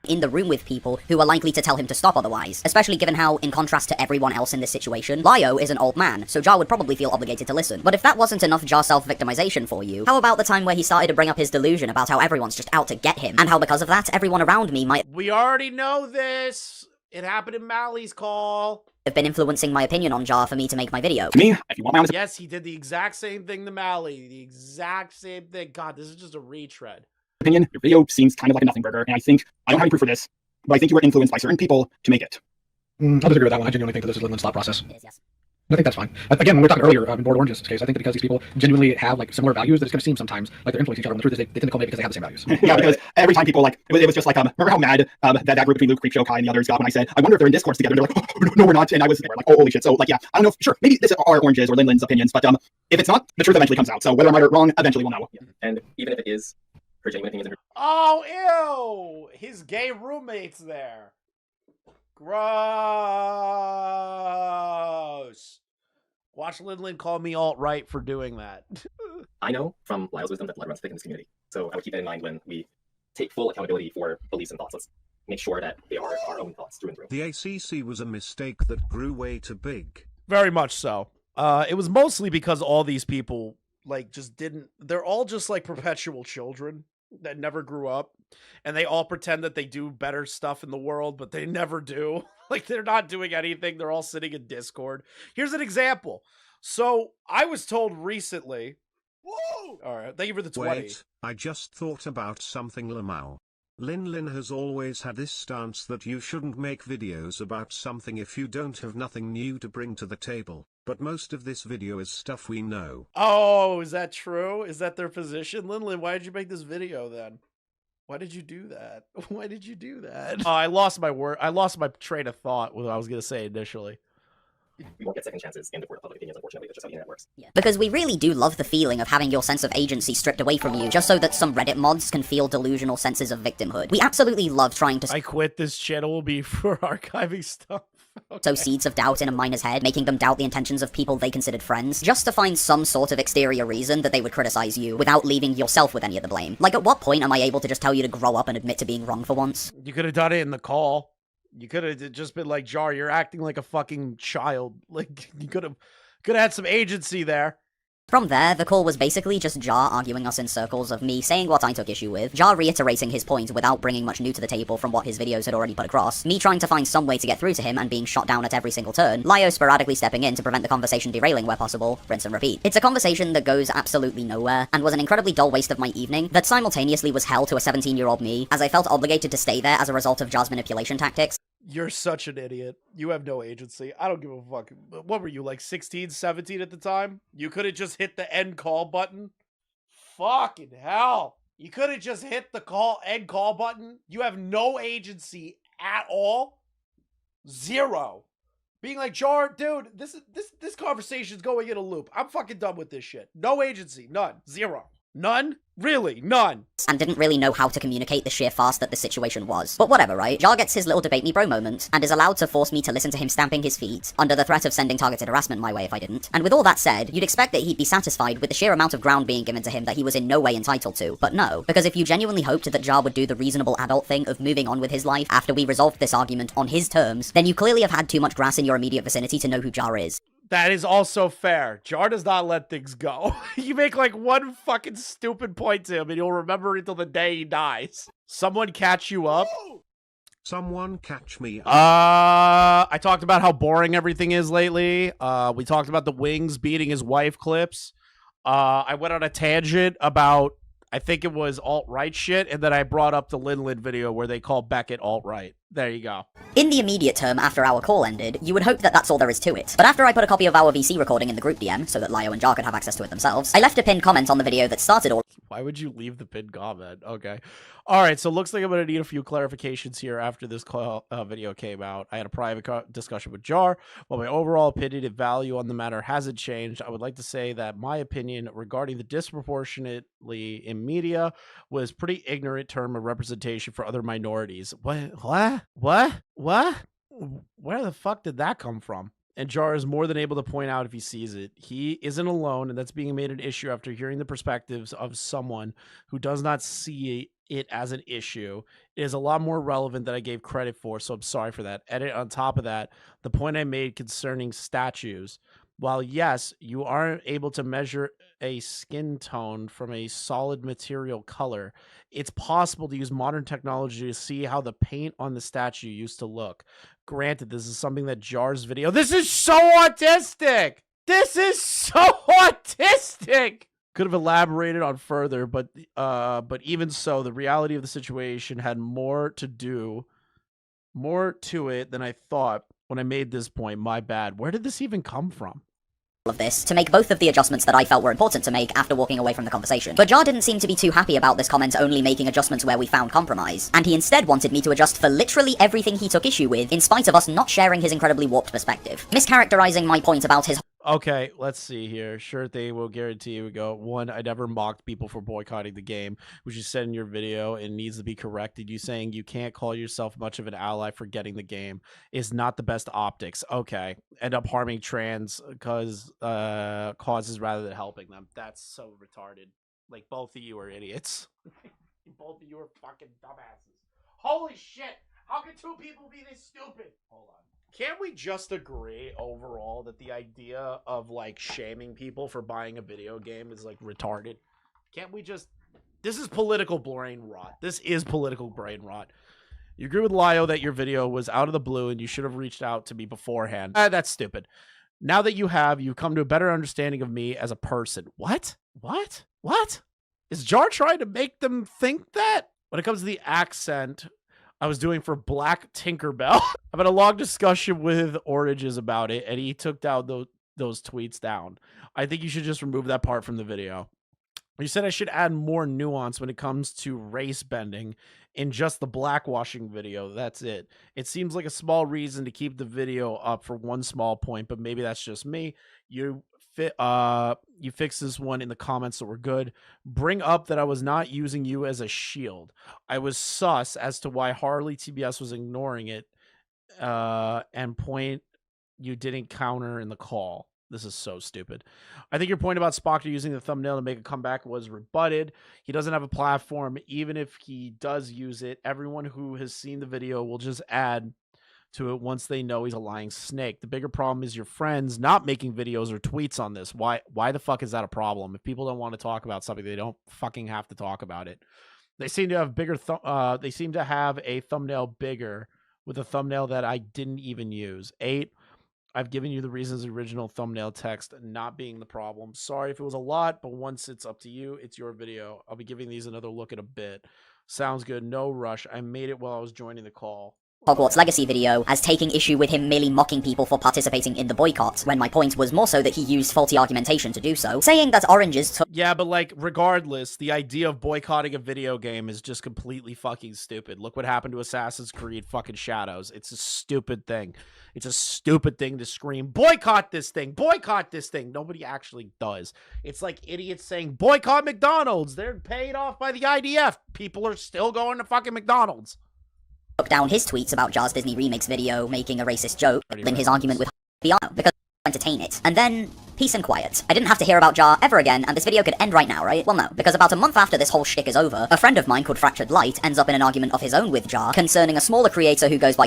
in the room with people who are likely to tell him to stop otherwise, especially given how, in contrast to everyone else in this situation, Lio is an old man, so Jar would probably feel obligated to listen. But if that wasn't enough Jar self-victimization for you, how about the time where he started to bring up his delusion about how everyone's just out to get him, and how because of that, everyone around me might
We already know this. It happened in Mally's call.
have been influencing my opinion on Jar for me to make my video.
To me, if you want my honest
Yes, he did the exact same thing to Mally. The exact same thing. God, this is just a retread.
opinion, your video seems kind of like a nothing burger, and I think, I don't have any proof for this, but I think you were influenced by certain people to make it.
I'll disagree with that one. I genuinely think that this is Lin Lin's thought process.
It is, yes.
I think that's fine. Again, when we were talking earlier in Bored Orange's case, I think that because these people genuinely have like similar values, that it's going to seem sometimes like they're influencing each other. When the truth is, they tend to call me because they have the same values.
Yeah, because every time people it was just like, remember how mad that group between Luke, Creepshow, Kai, and the others got when I said, I wonder if they're in Discords together. And they're like, oh, no, we're not. And I was like, oh, holy shit. So, like, yeah, I don't know. Sure, maybe this are Orange's or Lin Lin's opinions, but if it's not, the truth eventually comes out. So whether I'm right or wrong, eventually we'll know.
Yeah. And even if it is her genuine opinions and her
Oh, ew! His gay roommate's there. Gross. Watch Lin Lin call me alt-right for doing that.
I know from Lyle's wisdom that blood runs thick in this community. So I would keep that in mind when we take full accountability for beliefs and thoughts. Let's make sure that they are our own thoughts through and through.
The ACC was a mistake that grew way too big.
Very much so. It was mostly because all these people, like, just didn't... They're all just, like, perpetual children that never grew up. And they all pretend that they do better stuff in the world, but they never do. Like, they're not doing anything. They're all sitting in Discord. Here's an example. So, I was told recently... Whoa! All right, thank you for the 20.
Wait, I just thought about something, Lamau. Lin Lin has always had this stance that you shouldn't make videos about something if you don't have nothing new to bring to the table, but most of this video is stuff we know.
Oh, is that true? Is that their position? Lin Lin, why did you make this video then? Why did you do that? Why did you do that? I lost my word. I lost my train of thought with what I was going to say initially.
We won't get second chances in the court of public opinions, unfortunately. That's just how the internet works.
Yeah. Because we really do love the feeling of having your sense of agency stripped away from you just so that some Reddit mods can feel delusional senses of victimhood. We absolutely love trying to
I quit this channel for archiving stuff.
sow seeds of doubt in a miner's head, making them doubt the intentions of people they considered friends, just to find some sort of exterior reason that they would criticize you without leaving yourself with any of the blame. Like, at what point am I able to just tell you to grow up and admit to being wrong for once?
You could have done it in the call. You could have just been like, Jar, you're acting like a fucking child. Like, you could have had some agency there.
From there, the call was basically just Jar arguing us in circles of me saying what I took issue with, Jar reiterating his point without bringing much new to the table from what his videos had already put across, me trying to find some way to get through to him and being shot down at every single turn, Lio sporadically stepping in to prevent the conversation derailing where possible, rinse and repeat. It's a conversation that goes absolutely nowhere, and was an incredibly dull waste of my evening, that simultaneously was hell to a 17-year-old me, as I felt obligated to stay there as a result of Jar's manipulation tactics.
You're such an idiot. You have no agency. I don't give a fuck. What were you, like 16, 17 at the time? You could have just hit the end call button. Fucking hell. You could have just hit the end call button. You have no agency at all. Zero. Being like, Jar, dude, this conversation's going in a loop. I'm fucking done with this shit. No agency. None. Zero. None? Really? None.
And didn't really know how to communicate the sheer farce that the situation was. But whatever, right? Jar gets his little debate me bro moment, and is allowed to force me to listen to him stamping his feet, under the threat of sending targeted harassment my way if I didn't. And with all that said, you'd expect that he'd be satisfied with the sheer amount of ground being given to him that he was in no way entitled to. But no, because if you genuinely hoped that Jar would do the reasonable adult thing of moving on with his life after we resolved this argument on his terms, then you clearly have had too much grass in your immediate vicinity to know who Jar is.
That is also fair. Jar does not let things go. You make like one fucking stupid point to him and you'll remember it until the day he dies. Someone catch you up?
Someone catch me up.
I talked about how boring everything is lately. We talked about the Wings beating his wife clips. I went on a tangent about, I think it was alt-right shit, and then I brought up the Lin Lin video where they call Beckett alt-right. There you go.
In the immediate term after our call ended, you would hope that that's all there is to it. But after I put a copy of our VC recording in the group DM, so that Lio and Jar could have access to it themselves, I left a pinned comment on the video that started all—
Why would you leave the pinned comment? Okay. All right, so looks like I'm going to need a few clarifications here after this video came out. I had a private discussion with Jar. While my overall opinion and value on the matter hasn't changed, I would like to say that my opinion regarding the disproportionately in media was pretty ignorant term of representation for other minorities. What? Where the fuck did that come from? And Jar is more than able to point out if he sees it. He isn't alone, and that's being made an issue after hearing the perspectives of someone who does not see it as an issue. It is a lot more relevant than I gave credit for, so I'm sorry for that. Edit on top of that, the point I made concerning statues. While yes, you are able to measure a skin tone from a solid material color, it's possible to use modern technology to see how the paint on the statue used to look. Granted, this is something that Jar's video. This is so autistic. This is so autistic. Could have elaborated on further, but even so, the reality of the situation had more to it than I thought when I made this point. My bad. Where did this even come from?
Of this to make both of the adjustments that I felt were important to make after walking away from the conversation. But Jar didn't seem to be too happy about this comment only making adjustments where we found compromise, and he instead wanted me to adjust for literally everything he took issue with, in spite of us not sharing his incredibly warped perspective. Mischaracterizing my point about his
Okay, let's see here. Sure thing, we'll guarantee you. We go. 1, I never mocked people for boycotting the game, which you said in your video and needs to be corrected. You saying you can't call yourself much of an ally for getting the game is not the best optics. Okay, end up harming trans causes rather than helping them. That's so retarded. Like, both of you are idiots. Both of you are fucking dumbasses. Holy shit! How can 2 people be this stupid? Hold on. Can't we just agree overall that the idea of, like, shaming people for buying a video game is, like, retarded? Can't we just... This is political brain rot. This is political brain rot. You agree with Lio that your video was out of the blue and you should have reached out to me beforehand. That's stupid. Now that you've come to a better understanding of me as a person. What? What? What? Is Jar trying to make them think that? When it comes to the accent... I was doing for Black Tinkerbell. I've had a long discussion with Oranges about it, and he took down those tweets down. I think you should just remove that part from the video. You said I should add more nuance when it comes to race bending in just the blackwashing video. That's it. It seems like a small reason to keep the video up for one small point, but maybe that's just me. You fixed this one in the comments that were good. Bring up that I was not using you as a shield. I was sus as to why Harley TBS was ignoring it, and point you didn't counter in the call. This is so stupid. I think your point about Spock using the thumbnail to make a comeback was rebutted. He doesn't have a platform. Even if he does use it, everyone who has seen the video will just add to it once they know he's a lying snake. The bigger problem is your friends not making videos or tweets on this. Why the fuck is that a problem? If people don't want to talk about something, they don't fucking have to talk about it. They seem to have they seem to have a thumbnail bigger with a thumbnail that I didn't even use. 8, I've given you the reasons the original thumbnail text not being the problem. Sorry if it was a lot, but once it's up to you, it's your video. I'll be giving these another look in a bit. Sounds good. No rush. I made it while I was joining the call.
Hogwarts Legacy video as taking issue with him merely mocking people for participating in the boycott, when my point was more so that he used faulty argumentation to do so, saying that Oranges took—
Yeah, but like, regardless, the idea of boycotting a video game is just completely fucking stupid. Look what happened to Assassin's Creed fucking Shadows. It's a stupid thing. It's a stupid thing to scream, boycott this thing, boycott this thing. Nobody actually does. It's like idiots saying, boycott McDonald's. They're paid off by the IDF. People are still going to fucking McDonald's.
Took down his tweets about Jar's Disney Remix video making a racist joke in his argument with VR because entertain it. And then, peace and quiet. I didn't have to hear about Jar ever again, and this video could end right now, right? Well, no, because about a month after this whole shtick is over, a friend of mine called Fractured Light ends up in an argument of his own with Jar concerning a smaller creator who goes by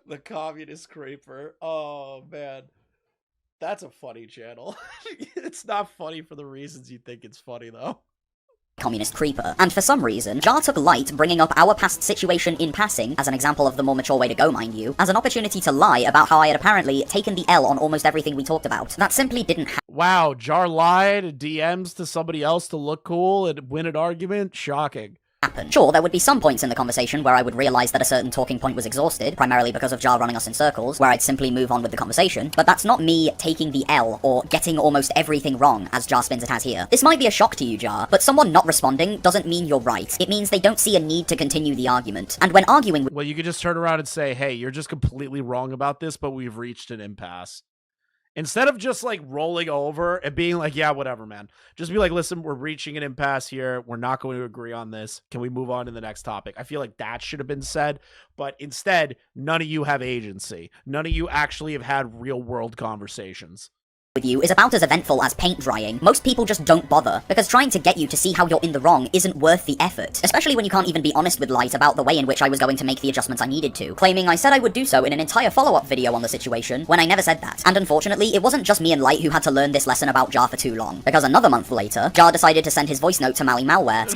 The Communist Creeper. Oh, man. That's a funny channel. It's not funny for the reasons you think it's funny, though.
Communist Creeper. And for some reason, Jar took light bringing up our past situation in passing, as an example of the more mature way to go, mind you, as an opportunity to lie about how I had apparently taken the L on almost everything we talked about. That simply didn't happen.
Wow, Jar lied, DMs to somebody else to look cool and win an argument? Shocking.
Sure, there would be some points in the conversation where I would realize that a certain talking point was exhausted, primarily because of Jar running us in circles, where I'd simply move on with the conversation, but that's not me taking the L or getting almost everything wrong, as Jar spins it as here. This might be a shock to you, Jar, but someone not responding doesn't mean you're right. It means they don't see a need to continue the argument. And when arguing with—
Well, you could just turn around and say, hey, you're just completely wrong about this, but we've reached an impasse. Instead of just like rolling over and being like, yeah, whatever, man. Just be like, listen, we're reaching an impasse here. We're not going to agree on this. Can we move on to the next topic? I feel like that should have been said. But instead, none of you have agency. None of you actually have had real world conversations.
With you is about as eventful as paint drying. Most people just don't bother, because trying to get you to see how you're in the wrong isn't worth the effort, especially when you can't even be honest with Light about the way in which I was going to make the adjustments I needed to, claiming I said I would do so in an entire follow-up video on the situation, when I never said that. And unfortunately, it wasn't just me and Light who had to learn this lesson about Jar for too long, because another month later, Jar decided to send his voice note to Mally Malware.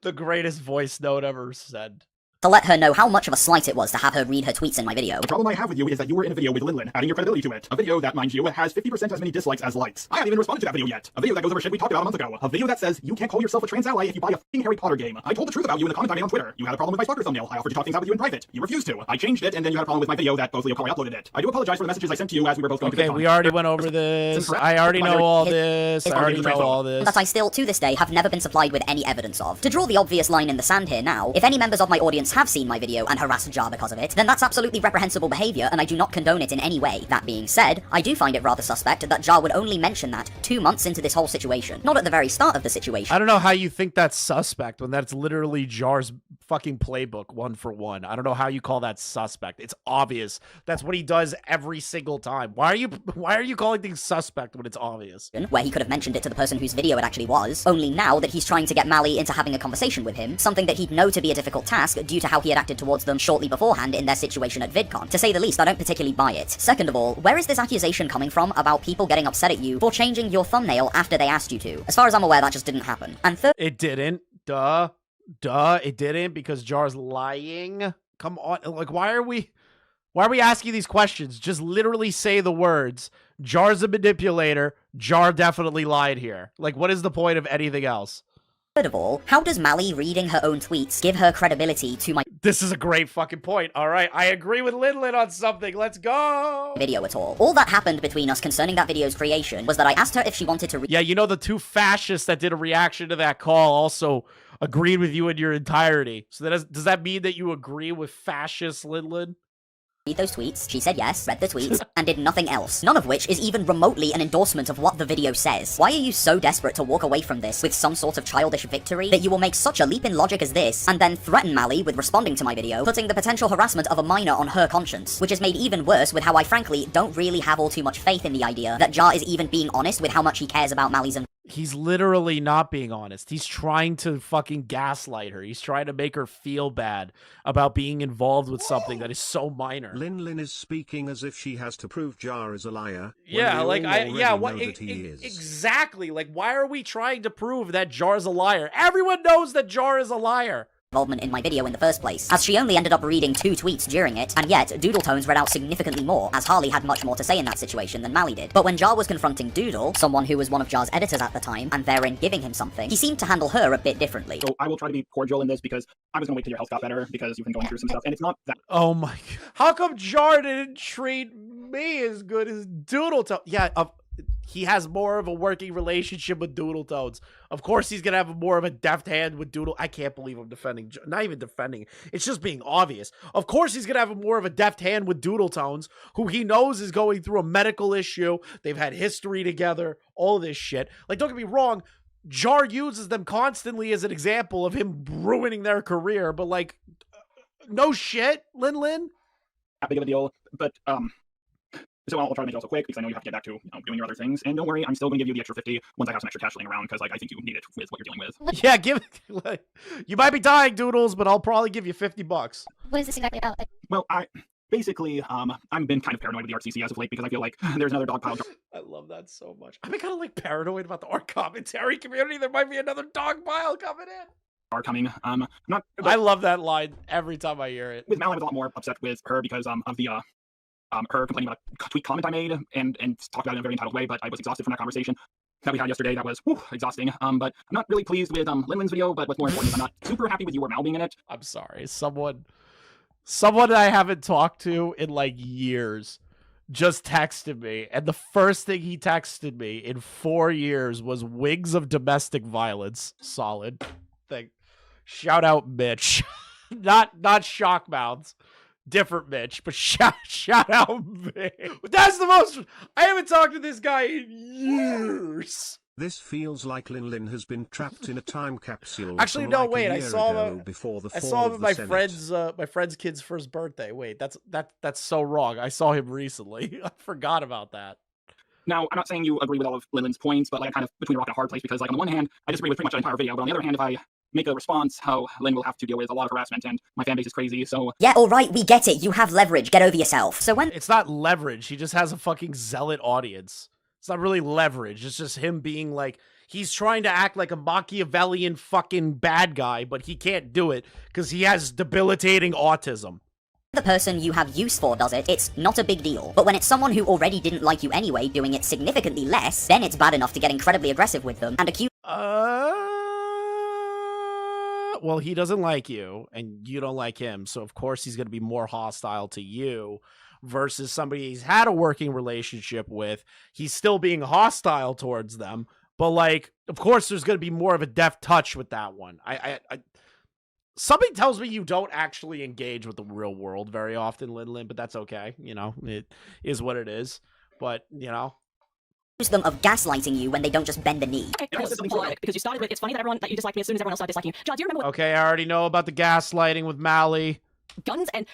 The greatest voice note ever said.
To let her know how much of a slight it was to have her read her tweets in my video.
The problem I have with you is that you were in a video with Lin Lin, adding your credibility to it. A video that, mind you, has 50% as many dislikes as likes. I haven't even responded to that video yet. A video that goes over shit we talked about a month ago. A video that says you can't call yourself a trans ally if you buy a f***ing Harry Potter game. I told the truth about you in the comment I made on Twitter. You had a problem with my stalker thumbnail. I offered to talk things out with you in private. You refused to. I changed it, and then you had a problem with my video that both Leo Call I uploaded it. I do apologize for the messages I sent to you as we were both going
Okay,
to the
we already went over this. I already know all this. I already know all this.
That I still, to this day, have never been supplied with any evidence of. To draw the obvious line in the sand here now, if any members of my audience have seen my video and harassed Jar because of it, then that's absolutely reprehensible behavior, and I do not condone it in any way. That being said, I do find it rather suspect that Jar would only mention that 2 months into this whole situation, not at the very start of the situation.
I don't know how you think that's suspect when that's literally Jar's fucking playbook 1 for 1. I don't know how you call that suspect. It's obvious. That's what he does every single time. Why are you calling things suspect when it's obvious?
Where he could have mentioned it to the person whose video it actually was, only now that he's trying to get Mally into having a conversation with him, something that he'd know to be a difficult task due to how he had acted towards them shortly beforehand in their situation at VidCon. To say the least, I don't particularly buy it. Second of all, where is this accusation coming from about people getting upset at you for changing your thumbnail after they asked you to? As far as I'm aware, that just didn't happen. And third,
it didn't. Duh, it didn't, because Jar's lying. Come on, like, why are we asking these questions? Just literally say the words. Jar's a manipulator. Jar definitely lied here. Like, what is the point of anything else?
Third of all, how does Mally reading her own tweets give her credibility to my
This is a great fucking point. All right, I agree with Lin Lin on something. Let's go.
Video at all? All that happened between us concerning that video's creation was that I asked her if she wanted to
Yeah, you know, the 2 fascists that did a reaction to that call also agreed with you in your entirety. So does that mean that you agree with fascist Lin Lin?
read those tweets. She said yes, read the tweets, and did nothing else. None of which is even remotely an endorsement of what the video says. Why are you so desperate to walk away from this with some sort of childish victory that you will make such a leap in logic as this, and then threaten Mally with responding to my video, putting the potential harassment of a minor on her conscience, which is made even worse with how I frankly don't really have all too much faith in the idea that Jar is even being honest with how much he cares about Mally's
He's literally not being honest. He's trying to fucking gaslight her. He's trying to make her feel bad about being involved with something that is so minor.
Lin Lin is speaking as if she has to prove Jar is a liar.
Yeah, like
what he is.
Exactly. Like, why are we trying to prove that Jar's a liar? Everyone knows that Jar is a liar.
Involvement in my video in the first place, as she only ended up reading 2 tweets during it, and yet Doodle Tones read out significantly more, as Harley had much more to say in that situation than Mally did. But when Jar was confronting Doodle, someone who was one of Jar's editors at the time, and therein giving him something, he seemed to handle her a bit differently.
So I will try to be cordial in this because I was going to wait till your health got better because you've been going through some stuff, and it's not that.
Oh my god. How come Jar didn't treat me as good as Doodle Tones? Yeah, he has more of a working relationship with Doodle Tones. Of course he's going to have more of a deft hand with Doodle. I can't believe I'm defending. Not even defending. It's just being obvious. Of course he's going to have more of a deft hand with Doodle Tones, who he knows is going through a medical issue. They've had history together. All this shit. Like, don't get me wrong. Jar uses them constantly as an example of him ruining their career. But, like, no shit, Lin Lin.
That big of a deal. But, so I'll try to make it also quick because I know you have to get back to doing your other things. And don't worry, I'm still going to give you the extra 50 once I have some extra cash laying around because like I think you need it with what you're dealing with.
Yeah, give it. Like, you might be dying, Doodles, but I'll probably give you $50.
What is this exactly about?
Well, basically, I've been kind of paranoid with the RCC as of late because I feel like there's another dog pile.
I love that so much. I've been kind of like paranoid about the art commentary community. There might be another dog pile coming in.
Are coming.
I love that line every time I hear it.
With Mal, I was a lot more upset with her because of the her complaining about a tweet comment I made and talked about it in a very entitled way, but I was exhausted from that conversation that we had yesterday. That was exhausting. But I'm not really pleased with Lin Lin's video, but what's more important is I'm not super happy with you or Mal being in it.
I'm sorry. Someone I haven't talked to in like years just texted me, and the first thing he texted me in 4 years was wings of domestic violence. Solid thing. Shout out Mitch. not shock mouths. different Mitch, but shout out Mitch. That's the most. I haven't talked to this guy in years.
This feels like Lin Lin has been trapped in a time capsule.
Actually,
from
no,
like
wait.
a
I
year
saw
ago
him.
before the
I
fall
saw him
of
at
the Senate.
my friend's kid's first birthday. Wait, that's so wrong. I saw him recently. I forgot about that.
Now, I'm not saying you agree with all of Lin Lin's points, but like I'm kind of between a rock and a hard place because, like, on the one hand, I disagree with pretty much the entire video, but on the other hand, if I make a response, how Lin will have to deal with a lot of harassment, and my fan base is crazy, so...
Yeah, alright, we get it. You have leverage. Get over yourself. So when
It's not leverage. He just has a fucking zealot audience. It's not really leverage. It's just him being like, he's trying to act like a Machiavellian fucking bad guy, but he can't do it because he has debilitating autism.
the person you have use for does it, it's not a big deal. But when it's someone who already didn't like you anyway doing it significantly less, then it's bad enough to get incredibly aggressive with them and accuse
well, he doesn't like you, and you don't like him, so of course he's going to be more hostile to you versus somebody he's had a working relationship with. He's still being hostile towards them, but, like, of course there's going to be more of a deft touch with that one. Something tells me you don't actually engage with the real world very often, Lin Lin, but that's okay. You know, it is what it is. But, you know,
them of gaslighting you when they don't just bend the knee.
Because you started with, it's funny that you disliked me as soon as everyone else started disliking you. John, do you remember what
okay, I already know about the gaslighting with Mally.
guns and...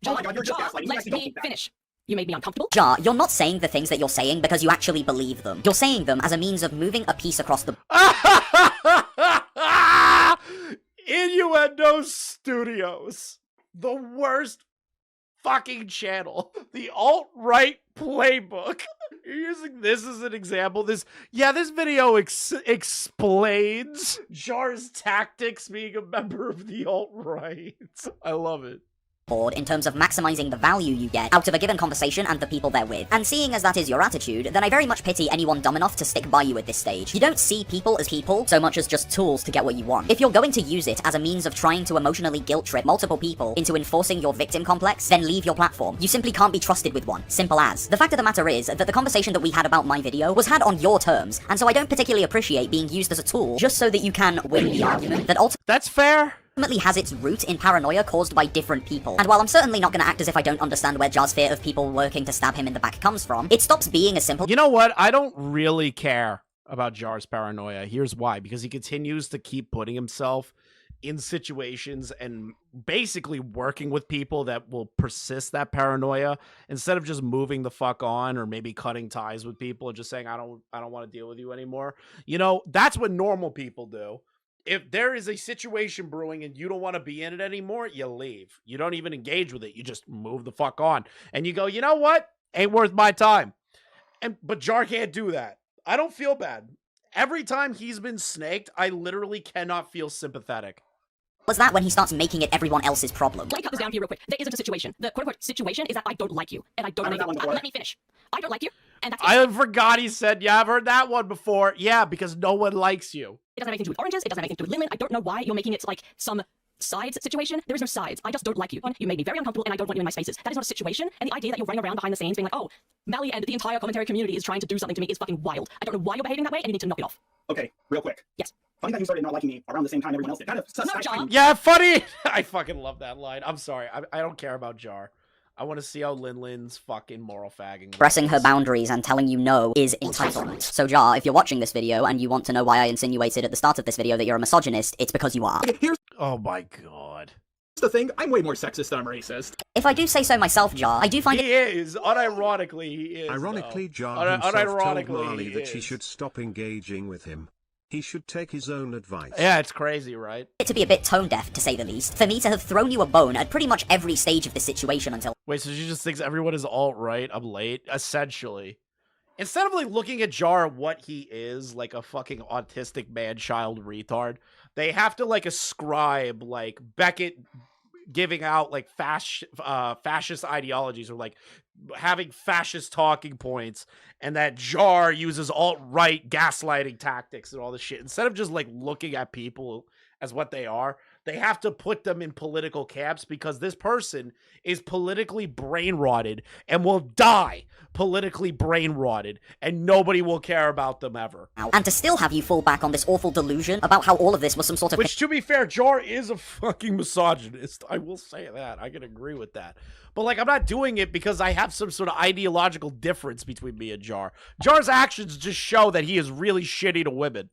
Oh my God, you're just
John,
gaslighting. You
let
actually don't
me
think that.
finish. You made me uncomfortable.
Jar, you're not saying the things that you're saying because you actually believe them. You're saying them as a means of moving a piece across the...
Innuendo Studios. The worst fucking channel. The alt-right playbook. You're using this as an example. This video explains Jar's tactics being a member of the alt-right. I love it.
in terms of maximizing the value you get out of a given conversation and the people they're with. And seeing as that is your attitude, then I very much pity anyone dumb enough to stick by you at this stage. You don't see people as people so much as just tools to get what you want. If you're going to use it as a means of trying to emotionally guilt trip multiple people into enforcing your victim complex, then leave your platform. You simply can't be trusted with one. Simple as. The fact of the matter is that the conversation that we had about my video was had on your terms, and so I don't particularly appreciate being used as a tool just so that you can win the argument that
That's fair.
ultimately has its root in paranoia caused by different people. And while I'm certainly not going to act as if I don't understand where Jar's fear of people working to stab him in the back comes from, it stops being a simple...
You know what? I don't really care about Jar's paranoia. Here's why. Because he continues to keep putting himself in situations and basically working with people that will persist that paranoia instead of just moving the fuck on or maybe cutting ties with people and just saying, I don't want to deal with you anymore. You know, that's what normal people do. If there is a situation brewing and you don't want to be in it anymore, you leave. You don't even engage with it. You just move the fuck on. And you go, you know what? Ain't worth my time. But Jar can't do that. I don't feel bad. Every time he's been snaked, I literally cannot feel sympathetic.
Was that when he starts making it everyone else's problem?
Let me cut this down here real quick. There isn't a situation. The quote-unquote situation is that I don't like you. And I don't
I heard that one before.
let me finish. I don't like you. And that's it.
I forgot he said, yeah, I've heard that one before. Yeah, because no one likes you.
It doesn't have anything to do with oranges. It doesn't have anything to do with Lin Lin. I don't know why you're making it like some sides situation. There is no sides. I just don't like you. You made me very uncomfortable and I don't want you in my spaces. That is not a situation. And the idea that you're running around behind the scenes being like, oh, Mally and the entire commentary community is trying to do something to me is fucking wild. I don't know why you're behaving that way and you need to knock it off.
Okay, real quick.
Yes.
Funny that you started not liking me around the same time everyone else did. Kind of
No, John.
Yeah, funny. I fucking love that line. I'm sorry. I don't care about Jar. I want to see how Lin Lin's fucking moral fagging.
Pressing her boundaries and telling you no is entitlement. So Jar, if you're watching this video and you want to know why I insinuated at the start of this video that you're a misogynist, it's because you are.
Here's
Oh my god.
the thing. I'm way more sexist than I'm racist.
If I do say so myself, Jar, I do find
He is. Unironically, he is.
Ironically,
though.
Jar himself told
Unironically,
Marley
he
that she
is.
should stop engaging with him. He should take his own advice.
Yeah, it's crazy, right?
it to be a bit tone deaf, to say the least, for me to have thrown you a bone at pretty much every stage of the situation until
Wait, so she just thinks everyone is alt-right? I'm late? Essentially. Instead of, like, looking at Jar what he is, like a fucking autistic man-child retard, they have to, like, ascribe, like, Beckett giving out, like, fascist ideologies or, like, having fascist talking points, and that Jar uses alt-right gaslighting tactics and all this shit. Instead of just, like, looking at people as what they are, They have to put them in political camps because this person is politically brain rotted and will die politically brain rotted, and nobody will care about them ever.
And to still have you fall back on this awful delusion about how all of this was some sort of...
Which, to be fair, Jar is a fucking misogynist. I will say that. I can agree with that. But, like, I'm not doing it because I have some sort of ideological difference between me and Jar. Jar's actions just show that he is really shitty to women.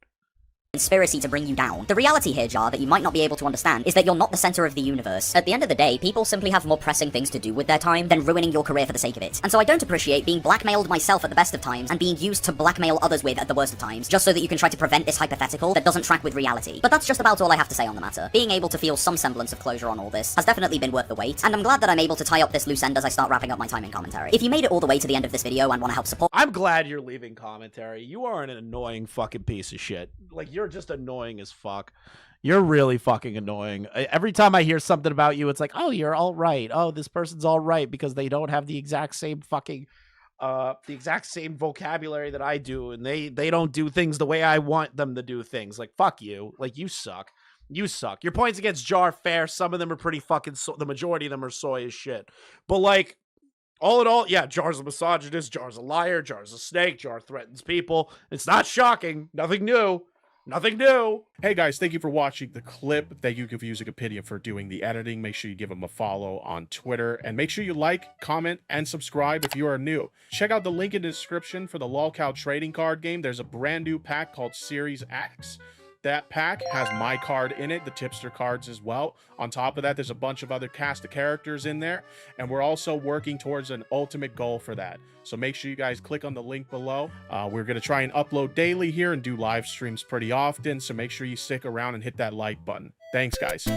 Conspiracy to bring you down. The reality here, Jar, that you might not be able to understand is that you're not the center of the universe. At the end of the day, people simply have more pressing things to do with their time than ruining your career for the sake of it. And so I don't appreciate being blackmailed myself at the best of times and being used to blackmail others with at the worst of times, just so that you can try to prevent this hypothetical that doesn't track with reality. But that's just about all I have to say on the matter. Being able to feel some semblance of closure on all this has definitely been worth the wait, and I'm glad that I'm able to tie up this loose end as I start wrapping up my time in commentary. If you made it all the way to the end of this video and want to help support...
I'm glad you're leaving commentary. You are an annoying fucking piece of shit. Like, you're just annoying as fuck. You're really fucking annoying. Every time I hear something about you, it's like, oh, you're all right. Oh, this person's all right because they don't have the exact same fucking the exact same vocabulary that I do, and they don't do things the way I want them to do things. Like, fuck you. Like, you suck. You suck. Your points against Jar fair. Some of them are pretty fucking the majority of them are soy as shit. But, like, all in all, yeah, Jar's a misogynist, Jar's a liar, Jar's a snake, Jar threatens people. It's not shocking. Nothing new. Nothing new.
Hey guys, thank you for watching the clip. Thank you for using Opinion for doing the editing. Make sure you give him a follow on Twitter. And make sure you like, comment, and subscribe if you are new. Check out the link in the description for the LOLcow trading card game. There's a brand new pack called Series X. That pack has my card in it, the tipster cards as well. On top of that, there's a bunch of other cast of characters in there, and we're also working towards an ultimate goal for that. So make sure you guys click on the link below. We're going to try and upload daily here and do live streams pretty often, so make sure you stick around and hit that like button. Thanks, guys.